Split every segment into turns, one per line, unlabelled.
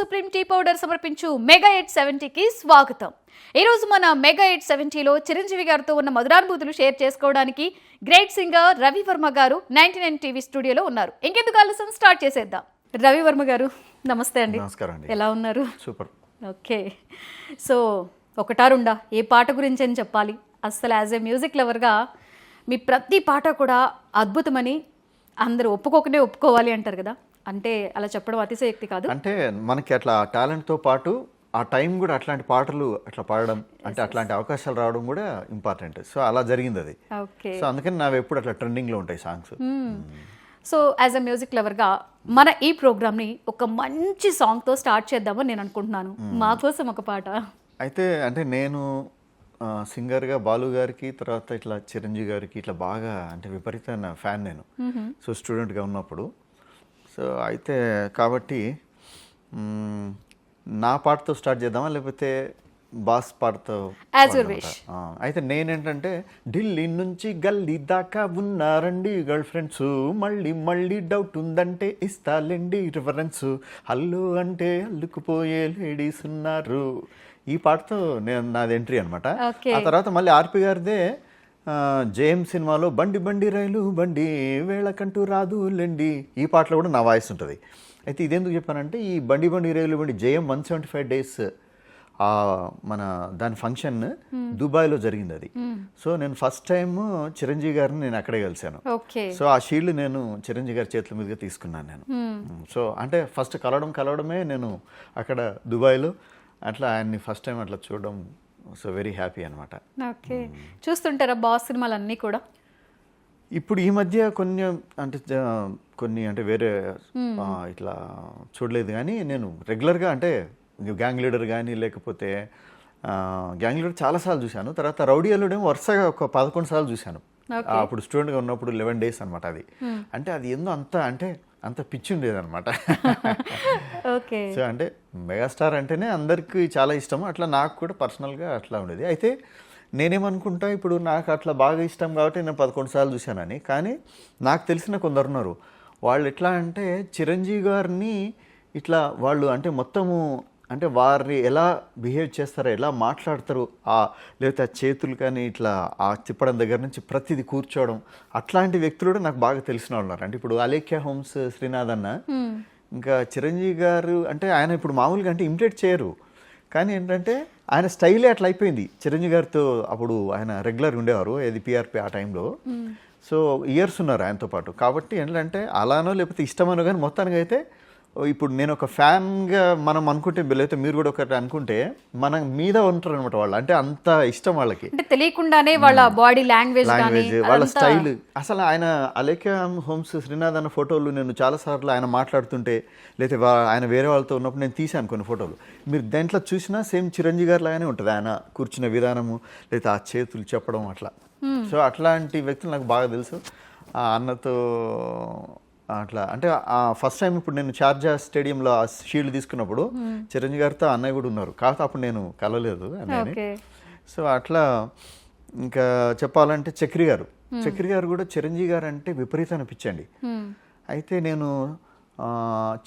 Supreme tea powder సమర్పించు mega 870కి స్వాగతం. ఈ రోజు మన మెగా 870లో చిరంజీవి గారితో ఉన్న మధురానుభూతులు షేర్ చేసుకోవడానికి గ్రేట్ సింగర్ రవి వర్మ గారు 99 టీవీ స్టూడియోలో ఉన్నారు. ఇంకెందుకు ఆలస్యం స్టార్ట్ చేసేద్దాం. రవి వర్మ గారు నమస్తే అండి.
నమస్కారం అండి.
ఎలా ఉన్నారు?
సూపర్.
ఓకే, సో ఒకటా రెండా ఏ పాట గురించి అని చెప్పాలి? అస్సలు యాజ్ ఏ మ్యూజిక్ లవర్గా మీ ప్రతి పాట కూడా అద్భుతమని అందరూ ఒప్పుకోవాలి అంటారు కదా, అంటే అలా చెప్పడం అతిశయోక్తి కాదు.
అంటే మనకి అట్లా టాలెంట్తో పాటు ఆ టైం కూడా అట్లాంటి పాటలు అట్లా పాడడం, అంటే అట్లాంటి అవకాశాలు రావడం కూడా ఇంపార్టెంట్. సో అలా జరిగింది అది.
ఓకే,
సో అందుకని నావి ఎప్పుడు అట్లా ట్రెండింగ్లో ఉంటాయి songs.
So as a music లవర్గా మన ఈ ప్రోగ్రామ్ని ఒక మంచి సాంగ్తో స్టార్ట్ చేద్దామని నేను అనుకుంటున్నాను. మా కోసం ఒక పాట.
అయితే అంటే నేను సింగర్గా బాలు గారికి, తర్వాత ఇట్లా చిరంజీవి గారికి ఇట్లా బాగా అంటే విపరీతమైన ఫ్యాన్ నేను. సో స్టూడెంట్గా ఉన్నప్పుడు. సో అయితే కాబట్టి నా పాటతో స్టార్ట్ చేద్దామా లేకపోతే బాస్ పాటతో?
As your wish.
అయితే నేనేంటంటే ఢిల్లీ నుంచి గల్లీ దాకా ఉన్నారండి గర్ల్ ఫ్రెండ్స్, మళ్ళీ మళ్ళీ డౌట్ ఉందంటే ఇస్తాలేండి రిఫరెన్స్, హల్లు అంటే అల్లుకుపోయే లేడీస్ ఉన్నారు. ఈ పాటతో నేను నాది ఎంట్రీ అనమాట. ఆ తర్వాత మళ్ళీ ఆర్పి గారిదే జేఎం సినిమాలో బండి బండి రైలు బండి వేళకంటూ రాదులేండి, ఈ పాటలో కూడా నా వాయిస్ ఉంటుంది. అయితే ఇదెందుకు చెప్పానంటే ఈ బండి బండి రైలు బండి జేఎం 175 days మన దాని ఫంక్షన్ దుబాయ్లో జరిగింది అది. సో నేను ఫస్ట్ టైం చిరంజీవి గారిని నేను అక్కడే కలిశాను. సో ఆ షీల్డ్ నేను చిరంజీవి గారి చేతుల మీదుగా తీసుకున్నాను నేను. సో అంటే ఫస్ట్ కలవడమే నేను అక్కడ దుబాయ్లో, అట్లా ఆయన్ని ఫస్ట్ టైం అట్లా చూడడం. సో వెరీ హ్యాపీ అనమాట.
ఓకే, చూస్తుంటారా బాస్ సినిమాలు అన్నీ కూడా?
ఇప్పుడు ఈ మధ్య కొన్ని అంటే వేరే ఇట్లా చూడలేదు, కానీ నేను రెగ్యులర్గా అంటే గ్యాంగ్ లీడర్ కానీ లేకపోతే గ్యాంగ్ లీడర్ చాలాసార్లు చూశాను. తర్వాత రౌడీ అల్లుడేమో వరుసగా ఒక 11 సార్లు చూశాను. అప్పుడు స్టూడెంట్గా ఉన్నప్పుడు 11 days అనమాట అది. అంటే అది ఏందో అంత పిచ్చి ఉండేది అనమాట. సో అంటే మెగాస్టార్ అంటేనే అందరికీ చాలా ఇష్టము, అట్లా నాకు కూడా పర్సనల్గా అట్లా ఉండేది. అయితే నేనేమనుకుంటా, ఇప్పుడు నాకు అట్లా బాగా ఇష్టం కాబట్టి నేను 11 సార్లు చూశానని. కానీ నాకు తెలిసిన కొందరు ఉన్నారు, వాళ్ళు ఎట్లా అంటే చిరంజీవి గారిని ఇట్లా వాళ్ళు అంటే మొత్తము అంటే వారిని ఎలా బిహేవ్ చేస్తారో, ఎలా మాట్లాడతారు, లేకపోతే ఆ చేతులు కానీ ఇట్లా ఆ తిప్పడం దగ్గర నుంచి ప్రతిదీ కూర్చోవడం, అట్లాంటి వ్యక్తులు కూడా నాకు బాగా తెలిసిన వాళ్ళు ఉన్నారు. అంటే ఇప్పుడు అలేఖ్య హోమ్స్ శ్రీనాథ్ అన్న, ఇంకా చిరంజీవి గారు అంటే ఆయన ఇప్పుడు మామూలుగా అంటే ఇమిటేట్ చేయరు, కానీ ఏంటంటే ఆయన స్టైలే అట్లా అయిపోయింది. చిరంజీవి గారితో అప్పుడు ఆయన రెగ్యులర్గా ఉండేవారు, ఏది పిఆర్పి ఆ టైంలో. సో ఇయర్స్ ఉన్నారు ఆయనతో పాటు. కాబట్టి ఏంటంటే అలానో లేకపోతే ఇష్టమనో కానీ మొత్తానికి అయితే ఇప్పుడు నేను ఒక ఫ్యాన్గా మనం అనుకుంటే, లేకపోతే మీరు కూడా ఒకటి అనుకుంటే మన మీద ఉంటారు అనమాట వాళ్ళు. అంటే అంత ఇష్టం వాళ్ళకి, అంటే
తెలియకుండానే వాళ్ళ బాడీ లాంగ్వేజ్
వాళ్ళ స్టైల్. అసలు ఆయన అలేఖ్య హోమ్స్ శ్రీనాథ్ అన్న ఫోటోలు నేను చాలాసార్లు ఆయన మాట్లాడుతుంటే లేకపోతే ఆయన వేరే వాళ్ళతో ఉన్నప్పుడు నేను తీశాను కొన్ని ఫోటోలు. మీరు దాంట్లో చూసినా సేమ్ చిరంజీవి గారి లాగానే ఉంటుంది ఆయన కూర్చున్న విధానము, లేకపోతే ఆ చేతులు చెప్పడం అట్లా. సో అట్లాంటి వ్యక్తులు నాకు బాగా తెలుసు. ఆ అన్నతో అట్లా అంటే ఫస్ట్ టైం ఇప్పుడు నేను షార్జా స్టేడియంలో ఆ షీల్డ్ తీసుకున్నప్పుడు చిరంజీవి గారితో అన్నయ్య కూడా ఉన్నారు, కాకపోతే అప్పుడు నేను కలవలేదు అన్నయ్యని. సో అట్లా ఇంకా చెప్పాలంటే చక్రి గారు కూడా చిరంజీవి గారు అంటే విపరీతం అనిపించండి. అయితే నేను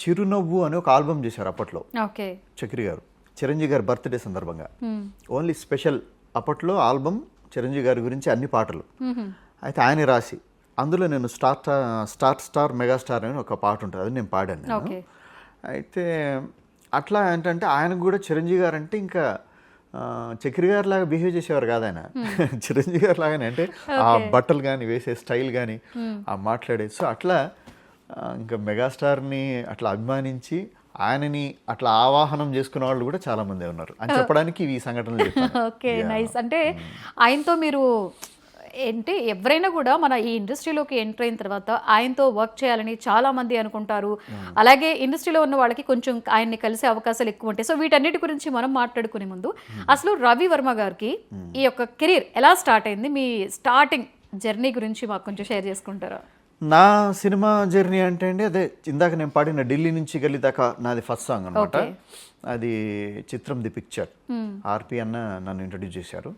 చిరునవ్వు అని ఒక ఆల్బమ్ చేశారు అప్పట్లో చక్రి గారు, చిరంజీవి గారి బర్త్డే సందర్భంగా. ఓన్లీ స్పెషల్ అప్పట్లో ఆల్బమ్ చిరంజీవి గారి గురించి అన్ని పాటలు. అయితే ఆయన రాసి అందులో నేను స్టార్ మెగాస్టార్ అని ఒక పాట ఉంటుంది, అది నేను పాడాను నేను. అయితే అట్లా ఏంటంటే ఆయనకు కూడా చిరంజీవి గారు అంటే ఇంకా చక్రి గారి లాగా బిహేవ్ చేసేవారు కాదు ఆయన. చిరంజీవి గారి లాగానే అంటే ఆ బట్టలు కానీ వేసే స్టైల్ కానీ ఆ మాట్లాడే. సో అట్లా ఇంకా మెగాస్టార్ని అట్లా అభిమానించి ఆయనని అట్లా ఆవాహనం చేసుకున్న వాళ్ళు కూడా చాలా మంది ఉన్నారు అని చెప్పడానికి ఈ సంఘటనలు.
Okay, nice. అంటే ఆయనతో మీరు ఏంటి ఎవరైనా కూడా మన ఈ ఇండస్ట్రీలోకి ఎంటర్ అయిన తర్వాత ఆయనతో వర్క్ చేయాలని చాలా మంది అనుకుంటారు. అలాగే ఇండస్ట్రీలో ఉన్న వాళ్ళకి కొంచెం ఆయన్ని కలిసే అవకాశాలు ఎక్కువ ఉంటాయి. సో వీటన్నిటి గురించి మనం మాట్లాడుకునే ముందు అసలు రవి వర్మ గారికి ఈ యొక్క కెరీర్ ఎలా స్టార్ట్ అయింది, మీ స్టార్టింగ్ జర్నీ గురించి మాకు కొంచెం షేర్ చేసుకుంటారా?
నా సినిమా జర్నీ అంటే అండి అదే ఇందాక నేను పాడిన ఢిల్లీ నుంచి గల్లీ దాకా నాది ఫస్ట్ సాంగ్ అనమాట. అది చిత్రం ది పిక్చర్. ఆర్పి అన్న నన్ను ఇంట్రడ్యూస్ చేశారు.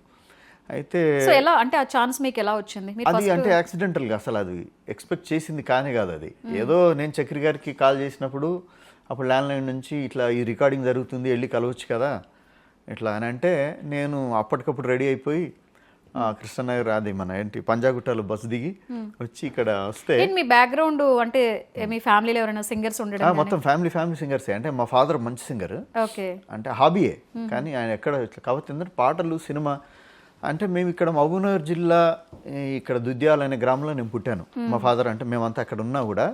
అయితే
ఎలా అంటే ఆ ఛాన్స్ మీకు ఎలా వచ్చింది?
అది అంటే యాక్సిడెంటల్గా, అసలు అది ఎక్స్పెక్ట్ చేసింది కానీ కాదు అది. ఏదో నేను చక్రి గారికి కాల్ చేసినప్పుడు అప్పుడు ల్యాండ్లైన్ నుంచి ఇట్లా ఈ రికార్డింగ్ జరుగుతుంది వెళ్ళి కలవచ్చు కదా ఇట్లా అని అంటే నేను అప్పటికప్పుడు రెడీ అయిపోయి కృష్ణనగర్ అది మన ఏంటి పంజాగుట్టలో బస్సు దిగి వచ్చి ఇక్కడ వస్తే
మీ బ్యాక్గ్రౌండ్ అంటే మీ ఫ్యామిలీలో ఎవరైనా సింగర్స్ ఉండడం
మొత్తం ఫ్యామిలీ సింగర్సే. అంటే మా ఫాదర్ మంచి సింగర్,
ఓకే,
అంటే హాబీయే, కానీ ఆయన ఎక్కడ కాబట్టి ఏంటంటే పాటలు సినిమా. అంటే మేము ఇక్కడ మహబూబ్నగర్ జిల్లా ఇక్కడ దుద్యాల అనే గ్రామంలో నేను పుట్టాను. మా ఫాదర్ అంటే మేమంతా అక్కడ ఉన్నా కూడా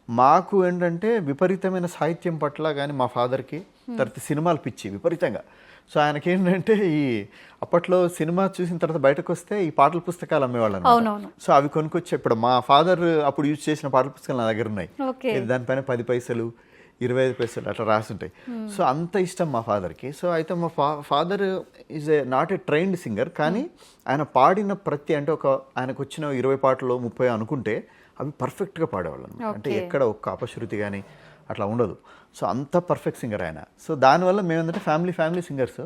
మాకు ఏంటంటే విపరీతమైన సాహిత్యం పట్ల కానీ మా ఫాదర్కి తర్వాత సినిమాలు పిచ్చి విపరీతంగా. సో ఆయనకి ఏంటంటే ఈ అప్పట్లో సినిమా చూసిన తర్వాత బయటకు వస్తే ఈ పాటల పుస్తకాలు అమ్మేవాళ్ళం. సో అవి కొనుక్కొచ్చి ఇప్పుడు మా ఫాదర్ అప్పుడు యూజ్ చేసిన పాటల పుస్తకాలు నా దగ్గర ఉన్నాయి. దానిపైన 10 పైసలు 25 పైసలు అట్లా రాసుంటాయి. సో అంత ఇష్టం మా ఫాదర్కి. సో అయితే మా father is not a trained singer, కానీ ఆయన పాడిన ప్రతి అంటే ఆయనకు వచ్చిన 20 పాటలు 30 అనుకుంటే అవి పర్ఫెక్ట్గా పాడేవాళ్ళం. అంటే ఎక్కడ ఒక్క అపశృతి కానీ అట్లా ఉండదు. సో అంత పర్ఫెక్ట్ సింగర్ ఆయన. సో దానివల్ల మేమేంటంటే ఫ్యామిలీ సింగర్స్.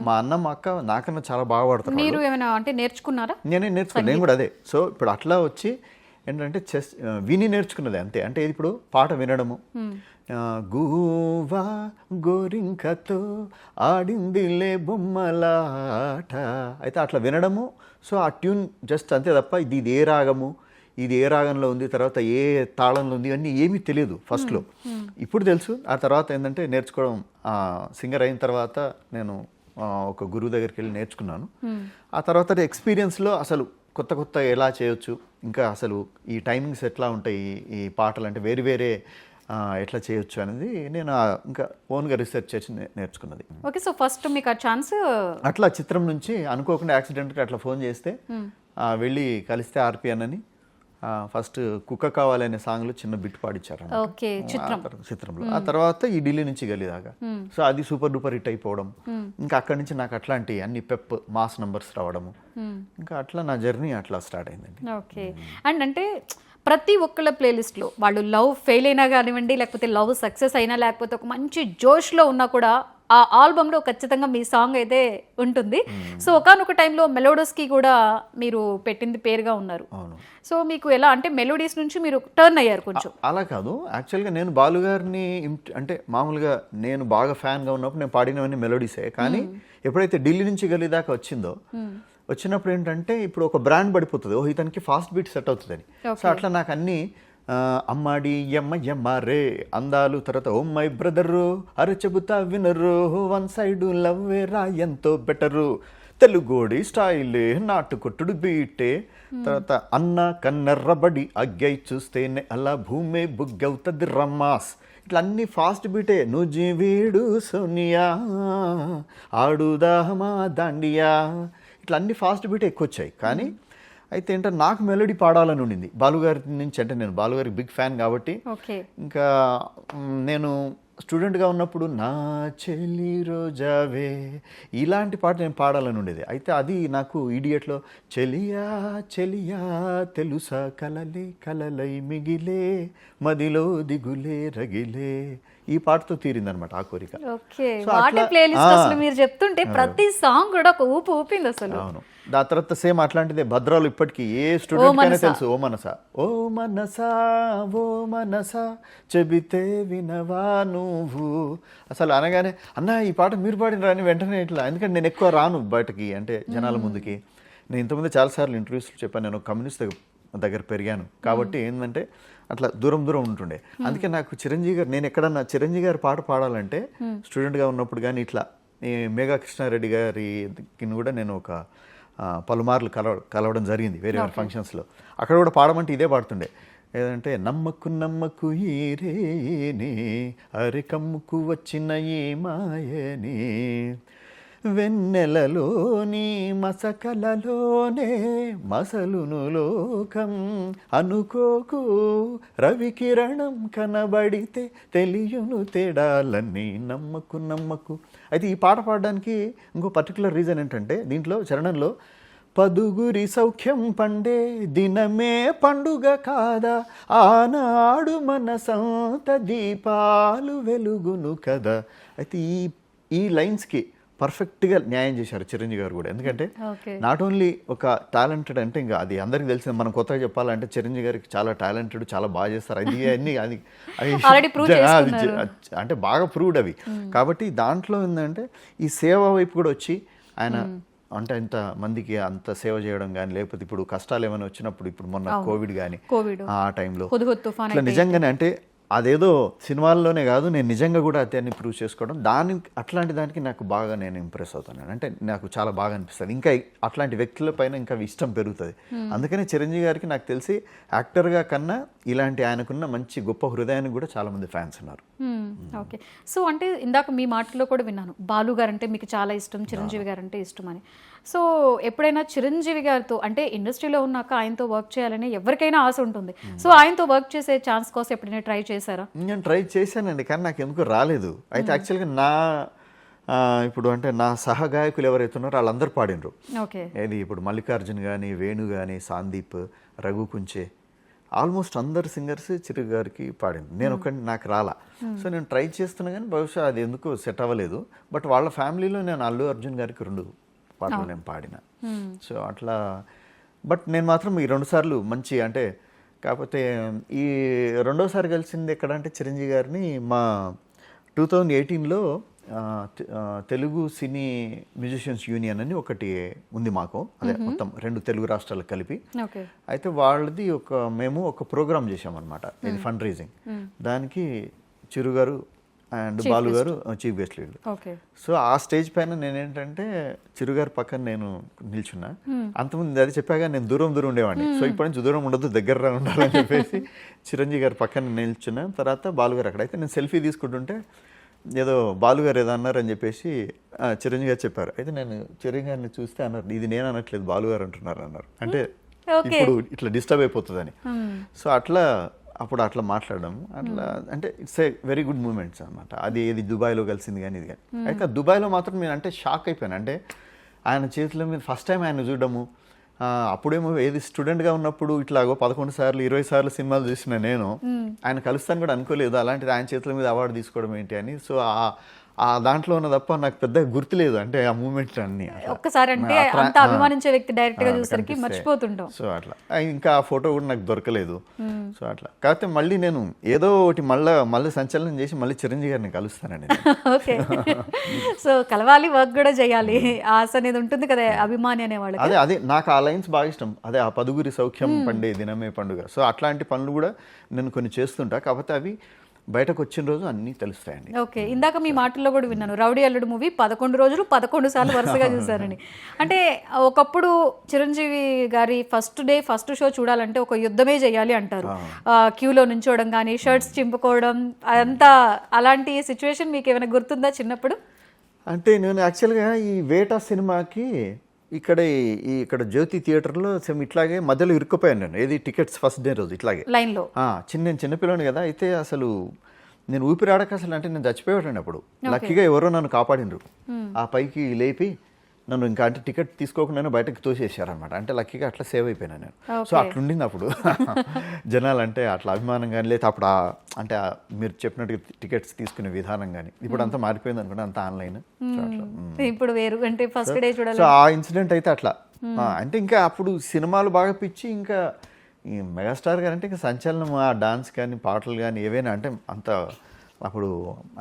మా అన్న మా అక్క నాకన్నా చాలా బాగా పాడతారు.
మీరు ఏమైనా అంటే నేర్చుకున్నారా?
నేర్చుకున్నాను, నేను కూడా అదే. సో ఇప్పుడు అట్లా వచ్చి ఏంటంటే విని నేర్చుకున్నది అంతే. అంటే ఇప్పుడు పాట వినడము, గూవా గోరింకతో ఆడిందిలే బొమ్మలాట, అయితే అట్లా వినడము. సో ఆ ట్యూన్ జస్ట్ అంతే తప్ప ఇది ఏ రాగము, ఇది ఏ రాగంలో ఉంది, తర్వాత ఏ తాళంలో ఉంది అన్నీ ఏమీ తెలియదు ఫస్ట్లో. ఇప్పుడు తెలుసు. ఆ తర్వాత ఏంటంటే నేర్చుకోవడం, సింగర్ అయిన తర్వాత నేను ఒక గురువు దగ్గరికి వెళ్ళి నేర్చుకున్నాను. ఆ తర్వాత ఎక్స్పీరియన్స్లో అసలు కొత్త ఎలా చేయొచ్చు, ఇంకా అసలు ఈ టైమింగ్స్ ఎట్లా ఉంటాయి, ఈ పాటలు అంటే వేరే ఎట్లా చేయొచ్చు అనేది నేను ఇంకా ఓన్గా రీసెర్చ్ చేసి నేర్చుకున్నది.
ఓకే, సో ఫస్ట్ మీకు ఆ ఛాన్స్
అట్లా చిత్రం నుంచి అనుకోకుండా యాక్సిడెంట్గా అట్లా ఫోన్ చేస్తే వెళ్ళి కలిస్తే ఆర్పిఎన్ అని ఫస్ట్ కుక్క కావాలనే సాంగ్లో చిన్న బిట్ పాడిచ్చారు చిత్రంలో. ఆ తర్వాత ఈ ఢిల్లీ నుంచి గల్లీ దాకా. సో అది సూపర్ డూపర్ హిట్ అయిపోవడం, ఇంకా అక్కడి నుంచి నాకు అట్లాంటి అన్ని పెప్ మాస్ నంబర్స్ రావడము, ఇంకా అట్లా నా జర్నీ అట్లా స్టార్ట్ అయిందండి.
ఓకే, అండ్ అంటే ప్రతి ఒక్కళ్ళ ప్లేలిస్ట్లో వాళ్ళు లవ్ ఫెయిల్ అయినా కానివ్వండి, లేకపోతే లవ్ సక్సెస్ అయినా, లేకపోతే ఒక మంచి జోష్లో ఉన్నా కూడా ఆ ఆల్బంలో ఖచ్చితంగా మీ సాంగ్ అయితే ఉంటుంది. సో ఒకానొక టైంలో మెలోడీస్కి కూడా మీరు పెట్టింది పేరుగా ఉన్నారు. సో మీకు ఎలా అంటే మెలోడీస్ నుంచి మీరు టర్న్ అయ్యారు కొంచెం?
అలా కాదు, యాక్చువల్గా నేను బాలుగారిని అంటే మామూలుగా నేను బాగా ఫ్యాన్గా ఉన్నప్పుడు నేను పాడినవన్నీ మెలోడీసే. కానీ ఎప్పుడైతే ఢిల్లీ నుంచి గల్లీ దాకా వచ్చినప్పుడు ఏంటంటే ఇప్పుడు ఒక బ్రాండ్ పడిపోతుంది, ఇతనికి ఫాస్ట్ బీట్ సెట్ అవుతుందని. సో అట్లా నాకు అన్నీ అమ్మాడి ఎమ్మ రే అందాలు, తర్వాత ఓ మై బ్రదరు అరే చెబుతా వినరు, వన్ సైడ్ లవ్వే రా ఎంతో బెటరు, తెలుగోడి స్టైలే నాటు కొట్టుడు బీటే, తర్వాత అన్న కన్నెర్రబడి అగ్గై చూస్తేనే అలా భూమే బుగ్గవుతుంది రమ్మాస్, ఇట్లా అన్ని ఫాస్ట్ బీటే. నుజి వీడు సోనియా ఆడుదామా దాండియా, ఇట్లా అన్ని ఫాస్ట్ బీటే ఎక్కువ వచ్చాయి. కానీ అయితే ఏంటంటే నాకు మెలోడీ పాడాలని ఉండింది బాలుగారి నుంచి. అంటే నేను బాలుగారికి బిగ్ ఫ్యాన్ కాబట్టి ఇంకా నేను స్టూడెంట్గా ఉన్నప్పుడు నా చెల్లి రోజావే ఇలాంటి పాట నేను పాడాలని ఉండేది. అయితే అది నాకు ఈడియట్లో చెలియా చెలియా తెలుసా కలలే కలలై మిగిలే మదిలో దిగులే రగిలే, ఈ పాటతో తీరిందనమాట ఆ కోరిక.
మీరు చెప్తుంటే ప్రతి సాంగ్ కూడా ఒక ఊపు ఊపింది అసలు.
అవును, దాని తర్వాత సేమ్ అట్లాంటిదే భద్రాలు ఇప్పటికీ ఏ స్టూడెంట్ తెలుసు, ఓ మనసా ఓ మనసా ఓ మనసా చెబితే వినవా నువ్వు, అసలు అనగానే అన్న ఈ పాట మీరు పాడిన రాని వెంటనే ఇట్లా. ఎందుకంటే నేను ఎక్కువ రాను బయటకి, అంటే జనాల ముందుకి. నేను ఇంతకుముందు చాలాసార్లు ఇంటర్వ్యూస్లో చెప్పాను, నేను కమ్యూనిస్ట్ దగ్గర పెరిగాను కాబట్టి ఏంటంటే అట్లా దూరం ఉంటుండే. అందుకే నాకు చిరంజీవి గారు, నేను ఎక్కడన్నా చిరంజీవి గారి పాట పాడాలంటే స్టూడెంట్గా ఉన్నప్పుడు కానీ ఇట్లా మేఘా కృష్ణారెడ్డి గారికి కూడా నేను ఒక పలుమార్లు కలవడం జరిగింది వేరే ఫంక్షన్స్లో. అక్కడ కూడా పాడమంటే ఇదే పాడుతుండే, ఏదంటే నమ్మకు ఈరేని అరి కమ్ముకు వచ్చిన ఈ మాయని వెన్నెలలోని మసకలలోనే మసలును లోకం అనుకోకు రవికిరణం కనబడితే తెలియను తేడాలన్నీ నమ్మకు. అయితే ఈ పాట పాడడానికి ఇంకో పర్టికులర్ రీజన్ ఏంటంటే దీంట్లో చరణంలో పదుగురి సౌఖ్యం పండే దినమే పండుగ కాదా, ఆనాడు మన సంత దీపాలు వెలుగును కదా. అయితే ఈ లైన్స్కి పర్ఫెక్ట్గా న్యాయం చేశారు చిరంజీవి గారు కూడా. ఎందుకంటే
ఓకే.
నాట్ ఓన్లీ ఒక టాలెంటెడ్ అంటే ఇంకా అది అందరికీ తెలిసింది, మనం కొత్తగా చెప్పాలంటే చిరంజీవి గారికి చాలా టాలెంటెడ్, చాలా బాగా చేస్తారు. అది అన్ని అది
Already prove చేసుకున్నారు.
అంటే బాగా ప్రూవ్డ్ అవి. కాబట్టి దాంట్లో ఏంటంటే ఈ సేవ వైపు కూడా వచ్చి ఆయన అంటే ఇంత మందికి అంత సేవ చేయడం కానీ, లేకపోతే ఇప్పుడు కష్టాలు ఏమైనా వచ్చినప్పుడు, ఇప్పుడు మొన్న కోవిడ్ కానీ
కోవిడ్
ఆ టైంలో
హుద్హుద్ తుఫాన్
ఇట్లా నిజంగానే అంటే అదేదో సినిమాల్లోనే కాదు, నేను నిజంగా కూడా అతన్ని ప్రూవ్ చేసుకోవడం, అట్లాంటి దానికి నాకు బాగా నేను ఇంప్రెస్ అవుతాను. అంటే నాకు చాలా బాగా అనిపిస్తుంది. ఇంకా అట్లాంటి వ్యక్తుల పైన ఇంకా ఇష్టం పెరుగుతుంది. అందుకనే చిరంజీవి గారికి నాకు తెలిసి యాక్టర్గా కన్నా ఇలాంటి ఆయనకున్న మంచి గొప్ప హృదయానికి కూడా చాలా మంది ఫ్యాన్స్ ఉన్నారు.
ఓకే. సో అంటే ఇందాక మీ మాటలో కూడా విన్నాను, బాలు గారు అంటే మీకు చాలా ఇష్టం, చిరంజీవి గారు అంటే ఇష్టం అని. సో ఎప్పుడైనా చిరంజీవి గారితో అంటే ఇండస్ట్రీలో ఉన్నాక ఆయనతో వర్క్ చేయాలని ఎవరికైనా ఆశ ఉంటుంది. సో ఆయనతో వర్క్ చేసే ఛాన్స్ కోసం ఎప్పుడైనా ట్రై చేశారా?
నేను ట్రై చేశానండి, కానీ నాకు ఎందుకు రాలేదు. అయితే యాక్చువల్గా ఇప్పుడు అంటే నా సహగాయకులు ఎవరైతే ఉన్నారో వాళ్ళందరూ పాడినరు.
ఓకే.
ఏది ఇప్పుడు మల్లికార్జున్ కానీ, వేణు కానీ, సందీప్, రఘు కుంచే, ఆల్మోస్ట్ అందరు సింగర్స్ చిరు గారికి పాడింది. నేను ఒకటి నాకు రాలా. సో నేను ట్రై చేస్తున్నా కానీ బహుశా అది ఎందుకు సెట్ అవ్వలేదు. బట్ వాళ్ళ ఫ్యామిలీలో నేను అల్లు అర్జున్ గారికి 2 పాటలు నేను పాడిన. సో అట్లా బట్ నేను మాత్రం ఈ 2 సార్లు మంచి అంటే, కాకపోతే ఈ 2వసారి కలిసింది ఎక్కడ అంటే చిరంజీవి గారిని మా 2018లో తెలుగు సినీ మ్యూజిషియన్స్ యూనియన్ అని ఒకటి ఉంది మాకు, అదే మొత్తం 2 తెలుగు రాష్ట్రాలకు కలిపి. అయితే వాళ్ళది మేము ఒక ప్రోగ్రామ్ చేసామన్నమాట, ఇది ఫండ్ రైజింగ్. దానికి చిరు గారు అండ్ బాలు గారు చీఫ్ గెస్ట్ లీడ్. సో ఆ స్టేజ్ పైన నేనేంటంటే చిరు గారి పక్కన నేను నిల్చున్నా. అంతకుముందు అది చెప్పాగా నేను దూరం ఉండేవాడిని. సో ఇప్పటి నుంచి దూరం ఉండదు, దగ్గర ఉండాలని చెప్పేసి చిరంజీవి గారి పక్కన నిల్చున్నా. తర్వాత బాలు గారు అక్కడ. అయితే నేను సెల్ఫీ తీసుకుంటుంటే ఏదో బాలు గారు ఏదో అన్నారు అని చెప్పేసి చిరంజీవి గారు చెప్పారు. అయితే నేను చిరంజీవి గారిని చూస్తే అన్నారు, ఇది నేను అనట్లేదు బాలు గారు అంటున్నారు అన్నారు. అంటే ఇప్పుడు ఇట్లా డిస్టర్బ్ అయిపోతుందని. సో అప్పుడు అట్లా మాట్లాడడం అట్లా అంటే it's a very good moments అనమాట. అది ఏది దుబాయ్లో కలిసింది కానీ ఇది కానీ. అయితే దుబాయ్లో మాత్రం నేను అంటే షాక్ అయిపోయాను. అంటే ఆయన చేతుల మీద ఫస్ట్ టైం ఆయన చూడడము. అప్పుడేమో ఏది స్టూడెంట్గా ఉన్నప్పుడు ఇట్లాగో 11 సార్లు 20 సార్లు సినిమాలు చూసిన నేను ఆయన కలుస్తాను కూడా అనుకోలేదు. అలాంటిది ఆయన చేతుల మీద అవార్డు తీసుకోవడం ఏంటి అని. సో ఆ దాంట్లో ఉన్న తప్ప నాకు పెద్దగా గుర్తులేదు. అంటే ఆ మూమెంట్ అన్ని
ఒక్కసారి అంటే అంత అభిమానించే వ్యక్తి డైరెక్ట్ గా చూసరికి మర్చిపోతుంటాం.
సో అట్లా ఇంకా ఆ ఫోటో కూడా నాకు దొరకలేదు. సో అట్లా కాకపోతే మళ్ళీ నేను ఏదో ఒకటి మళ్ళీ సంచలనం చేసి మళ్ళీ చిరంజీవి గారిని కలుస్తానండి.
ఓకే. సో కలవాలి, వర్క్ కూడా చేయాలి, ఆశ అనేది ఉంటుంది కదా అభిమాని అనే వాళ్ళకి.
అదే నాకు ఆ లైన్స్ బాగా ఇష్టం. అదే ఆ పదుగురి సౌఖ్యం పండే దినమే పండుగ. సో అట్లాంటి పనులు కూడా నేను కొన్ని చేస్తుంటా. కాకపోతే అవి బయటకు వచ్చిన రోజు అన్నీ తెలుస్తాయండి.
ఓకే. ఇందాక మీ మాటల్లో కూడా విన్నాను, రౌడీ అల్లుడు మూవీ 11 రోజులు 11 సార్లు వరుసగా చూసారని. అంటే ఒకప్పుడు చిరంజీవి గారి ఫస్ట్ డే ఫస్ట్ షో చూడాలంటే ఒక యుద్ధమే చేయాలి అంటారు. క్యూలో నుంచోవడం కానీ, షర్ట్స్ చింపుకోవడం అంతా, అలాంటి సిచ్యువేషన్ మీకు ఏమైనా గుర్తుందా చిన్నప్పుడు?
అంటే నేను యాక్చువల్గా ఈ వేటా సినిమాకి ఇక్కడ జ్యోతి థియేటర్లో సేమ్ ఇట్లాగే మధ్యలో ఇరుక్కుపోయాను నేను. ఏది టికెట్స్ ఫస్ట్ డే రోజు ఇట్లాగే
లైన్లో.
నేను చిన్నపిల్లని కదా. అయితే అసలు నేను ఊపిరాడక అసలు అంటే నేను చచ్చిపోయాడండి అప్పుడు. లక్కీగా ఎవరో నన్ను కాపాడినరు. ఆ పైకి లేపి నన్ను ఇంకా అంటే టికెట్ తీసుకోకుండా బయటకు తోసేసారనమాట. అంటే లక్కీగా అట్లా సేవ్ అయిపోయినా నేను. సో అట్లుండింది అప్పుడు జనాలు అంటే అట్లా అభిమానం కానీ, లేదా అప్పుడు అంటే మీరు చెప్పినట్టుగా టికెట్స్ తీసుకునే విధానం కానీ. ఇప్పుడు అంతా మారిపోయింది అనుకుంటే, అంతా ఆన్లైన్.
ఇప్పుడు వేరు అంటే ఫస్ట్ డే చూడాలి.
సో ఆ ఇన్సిడెంట్ అయితే అట్లా అంటే ఇంకా అప్పుడు సినిమాలు బాగా పిచ్చి. ఇంకా ఈ మెగాస్టార్ గారు అంటే ఇంకా సంచలనం. ఆ డాన్స్ కానీ, పాటలు కానీ ఏవైనా అంటే అంత అప్పుడు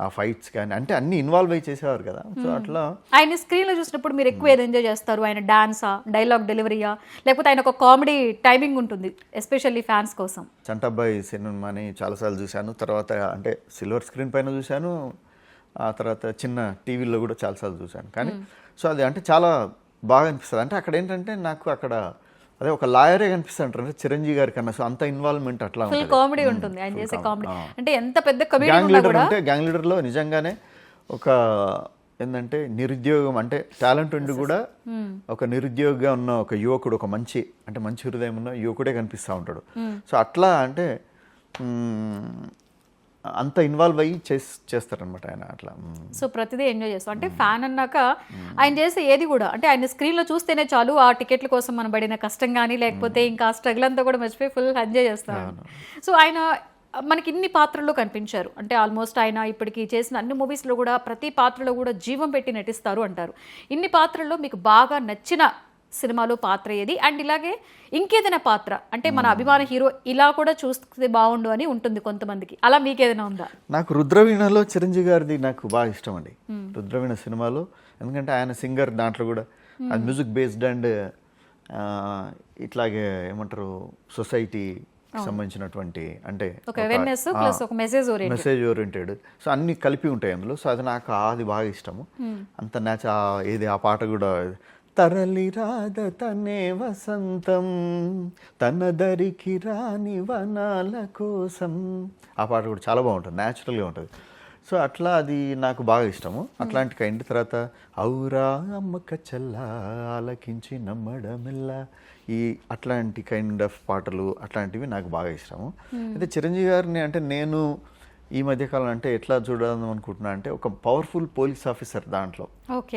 ఆ ఫైట్స్ కానీ అంటే అన్ని ఇన్వాల్వ్ అయ్యి చేసేవారు కదా. సో అట్లా
ఆయన స్క్రీన్లో చూసినప్పుడు మీరు ఎక్కువ ఏది ఎంజాయ్ చేస్తారు? ఆయన డాన్సా, డైలాగ్ డెలివరీయా, లేకపోతే ఆయన ఒక కామెడీ టైమింగ్ ఉంటుంది ఎస్పెషల్లీ ఫ్యాన్స్ కోసం?
చంటబ్బాయి సినిమాని చాలాసార్లు చూశాను. తర్వాత అంటే సిల్వర్ స్క్రీన్ పైన చూశాను. ఆ తర్వాత చిన్న టీవీలో కూడా చాలాసార్లు చూశాను. కానీ సో అది అంటే చాలా బాగా అనిపిస్తుంది. అంటే అక్కడ ఏంటంటే నాకు అక్కడ అదే ఒక లాయరే కనిపిస్తుంటారు అంటే చిరంజీవి గారి కన్నా. సో అంత ఇన్వాల్వ్మెంట్ అట్లా
ఫుల్ కామెడీ ఉంటుంది ఆయన చేసే కామెడీ. అంటే ఎంత పెద్ద కమెడియన్ ఉన్నా కూడా
గ్యాంగ్ లీడర్లో నిజంగానే ఒక ఏంటంటే నిరుద్యోగం అంటే టాలెంట్ ఉండి కూడా ఒక నిరుద్యోగిగా ఉన్న ఒక యువకుడు, ఒక మంచి హృదయం ఉన్న యువకుడే కనిపిస్తూ ఉంటాడు. సో అట్లా అంటే అంత ఇన్వాల్వ్ అయ్యి చేస్తారనమాట ఆయన అట్లా.
సో ప్రతిదీ ఎంజాయ్ చేస్తాం. అంటే ఫ్యాన్ అన్నాక ఆయన చేసే ఏది కూడా అంటే ఆయన స్క్రీన్లో చూస్తేనే చాలు, ఆ టికెట్ల కోసం మనం పడిన కష్టం కానీ, లేకపోతే ఇంకా స్ట్రగుల్ అంతా కూడా మర్చిపోయి ఫుల్ ఎంజాయ్ చేస్తాం. సో ఆయన మనకి ఇన్ని పాత్రల్లో కనిపించారు అంటే ఆల్మోస్ట్ ఆయన ఇప్పటికి చేసిన అన్ని మూవీస్లో కూడా ప్రతి పాత్రలో కూడా జీవం పెట్టి నటిస్తారు అంటారు. ఇన్ని పాత్రల్లో మీకు బాగా నచ్చిన సినిమాలో పాత్ర ఏది? అండ్ ఇలాగే ఇంకేదైనా పాత్ర అంటే మన అభిమాన హీరో ఇలా కూడా చూస్తే బాగుండు అని ఉంటుంది కొంతమందికి, అలా మీకేదైనా ఉందా?
నాకు రుద్రవీణలో చిరంజీవి గారిది నాకు బాగా ఇష్టం అండి. రుద్రవీణ సినిమాలో, ఎందుకంటే ఆయన సింగర్ దాంట్లో కూడా అది మ్యూజిక్ బేస్డ్ అండ్ ఇట్లాగే ఏమంటారు సొసైటీ సంబంధించినటువంటి అంటే
ఒక అవేర్నెస్ ప్లస్ ఒక మెసేజ్
ఓరియంటెడ్, సో అన్ని కలిపి ఉంటాయి అందులో. సో అది నాకు అది బాగా ఇష్టము. అంత ఏది ఆ పాట కూడా తరలి రాద తనే వసంతం తన దరికి రాని వనాల కోసం, ఆ పాట కూడా చాలా బాగుంటుంది, న్యాచురల్గా ఉంటుంది. సో అట్లా అది నాకు బాగా ఇష్టము. అట్లాంటి కైండ్. తర్వాత ఔరా అమ్మక చల్లా ఆలకించి నమ్మడమిల్లా, ఈ అట్లాంటి కైండ్ ఆఫ్ పాటలు అట్లాంటివి నాకు బాగా ఇష్టము. అయితే చిరంజీవి గారిని అంటే నేను ఈ మధ్యకాలం అంటే ఎట్లా చూడాలని అనుకుంటున్నా అంటే ఒక పవర్ఫుల్ పోలీస్ ఆఫీసర్ దాంట్లో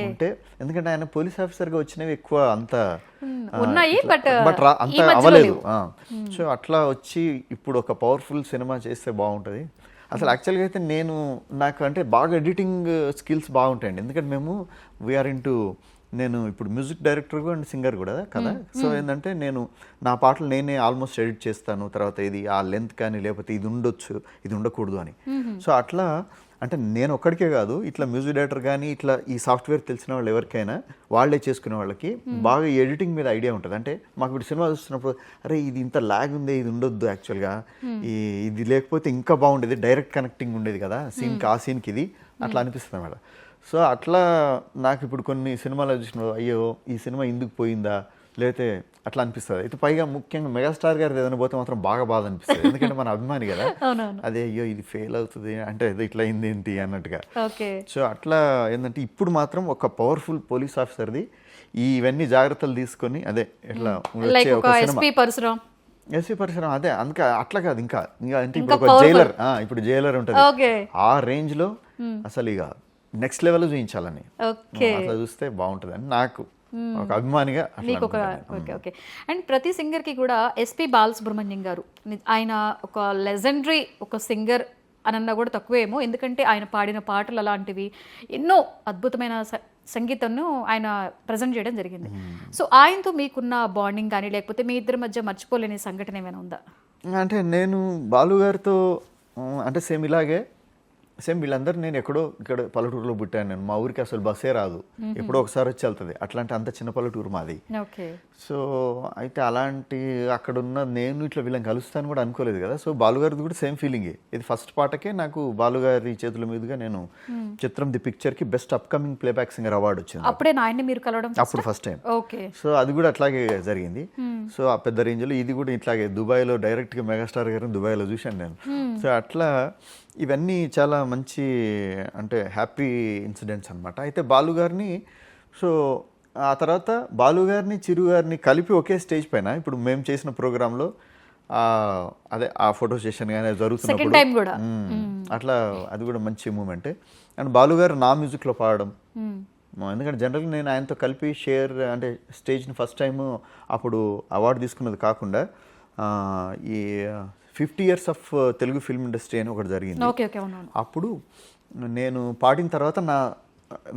అంటే, ఎందుకంటే ఆయన పోలీస్ ఆఫీసర్గా వచ్చినవి ఎక్కువ అంత
ఉన్నాయి బట్
అంత అవ్వలేదు. సో అట్లా వచ్చి ఇప్పుడు ఒక పవర్ఫుల్ సినిమా చేస్తే బాగుంటుంది. అసలు యాక్చువల్గా అయితే నాకు అంటే బాగా ఎడిటింగ్ స్కిల్స్ బాగుంటాయండి. ఎందుకంటే వీఆర్ నేను ఇప్పుడు మ్యూజిక్ డైరెక్టర్ అండ్ సింగర్ కూడా కదా. సో ఏంటంటే నేను నా పాటలు నేనే ఆల్మోస్ట్ ఎడిట్ చేస్తాను. తర్వాత ఇది ఆ లెంత్ కానీ లేకపోతే ఇది ఉండొచ్చు ఇది ఉండకూడదు అని. సో అట్లా అంటే నేను ఒక్కడికే కాదు, ఇట్లా మ్యూజిక్ డైరెక్టర్ కానీ ఇట్లా ఈ సాఫ్ట్వేర్ తెలిసిన వాళ్ళు ఎవరికైనా వాళ్ళే చేసుకునే వాళ్ళకి బాగా ఎడిటింగ్ మీద ఐడియా ఉంటుంది. అంటే మాకు ఇప్పుడు సినిమా చూస్తున్నప్పుడు అరే ఇది ఇంత ల్యాగ్ ఉంది, ఇది ఉండొద్దు యాక్చువల్గా, ఇది లేకపోతే ఇంకా బాగుండేది, డైరెక్ట్ కనెక్టింగ్ ఉండేది కదా సీన్కి, ఆ సీన్కి ఇది అట్లా అనిపిస్తుంది అన్నమాట. సో అట్లా నాకు ఇప్పుడు కొన్ని సినిమాలు చూసినప్పుడు అయ్యో ఈ సినిమా ఎందుకు పోయిందా లేకపోతే అట్లా అనిపిస్తుంది. అయితే పైగా ముఖ్యంగా మెగాస్టార్ గారు ఏదైనా పోతే మాత్రం బాగా బాధ అనిపిస్తుంది. ఎందుకంటే మన అభిమాని కదా, అదే అయ్యో ఇది ఫెయిల్ అవుతుంది అంటే ఇది ఇట్లా అయింది ఏంటి అన్నట్టుగా. సో అట్లా ఏంటంటే ఇప్పుడు మాత్రం ఒక పవర్ఫుల్ పోలీస్ ఆఫీసర్ది ఇవన్నీ జాగ్రత్తలు తీసుకొని అదే ఎట్లా వచ్చే ఒక సినిమా ఎస్పీ పరిశ్రమ అదే అందుకే అట్లా కాదు ఇంకా అంటే ఇప్పుడు ఒక జైలర్, ఇప్పుడు జైలర్ ఉంటుంది ఆ రేంజ్ లో అసలు ఇక నెక్స్ట్ లెవెల్ చూపించాలని అట్లా చూస్తే బాగుంటుంది అని నాకు ఒక అభిమానిగా.
ఓకే. అండ్ ప్రతి సింగర్ కి కూడా ఎస్పి బాలసుబ్రహ్మణ్యం గారు ఆయన ఒక లెజెండరీ ఒక సింగర్ అనన్నా కూడా తక్కువేమో, ఎందుకంటే ఆయన పాడిన పాటలు అలాంటివి ఎన్నో అద్భుతమైన సంగీతంను ఆయన ప్రజెంట్ చేయడం జరిగింది. సో ఆయనతో మీకున్న బాండింగ్ కానీ లేకపోతే మీ ఇద్దరి మధ్య మర్చిపోలేని సంఘటన ఏమైనా ఉందా?
అంటే నేను బాలు గారితో అంటే సేమ్ వీళ్ళందరూ నేను ఎక్కడో ఇక్కడ పల్లెటూరులో పుట్టాను. నేను మా ఊరికి అసలు బస్సే రాదు, ఎప్పుడో ఒకసారి వచ్చి వెళ్తుంది, అట్లాంటి అంత చిన్న పల్లెటూరు మాది. సో అయితే అలాంటి అక్కడున్న నేను ఇట్లా వీళ్ళని కలుస్తాను కూడా అనుకోలేదు కదా. సో బాలుగారిది కూడా సేమ్ ఫీలింగే. ఇది ఫస్ట్ పాటకే నాకు బాలుగారి చేతుల మీదుగా నేను చిత్రం ది పిక్చర్కి best upcoming playback singer award వచ్చింది.
అప్పుడే నాయన్ని మీరు కలవడం?
అప్పుడు ఫస్ట్ టైం. సో అది కూడా అట్లాగే జరిగింది. సో ఆ పెద్ద రేంజ్లో ఇది కూడా ఇట్లాగే దుబాయ్లో డైరెక్ట్గా మెగాస్టార్ గారిని దుబాయ్లో చూశాను నేను. సో అట్లా ఇవన్నీ చాలా మంచి అంటే హ్యాపీ ఇన్సిడెంట్స్ అనమాట. అయితే బాలుగారిని సో ఆ తర్వాత బాలుగారిని చిరు గారిని కలిపి ఒకే స్టేజ్ పైన ఇప్పుడు మేము చేసిన ప్రోగ్రాంలో అదే ఆ ఫోటో సెషన్ కానీ జరుగుతున్నప్పుడు అట్లా అది కూడా మంచి మూమెంట్. అండ్ బాలుగారు నా మ్యూజిక్లో పాడడం, ఎందుకంటే జనరల్గా నేను ఆయనతో కలిపి షేర్ అంటే స్టేజ్ని ఫస్ట్ టైము అప్పుడు అవార్డు తీసుకున్నది కాకుండా ఈ 50 years of Telugu film industry అని ఒకటి జరిగింది. అప్పుడు నేను పాడిన తర్వాత నా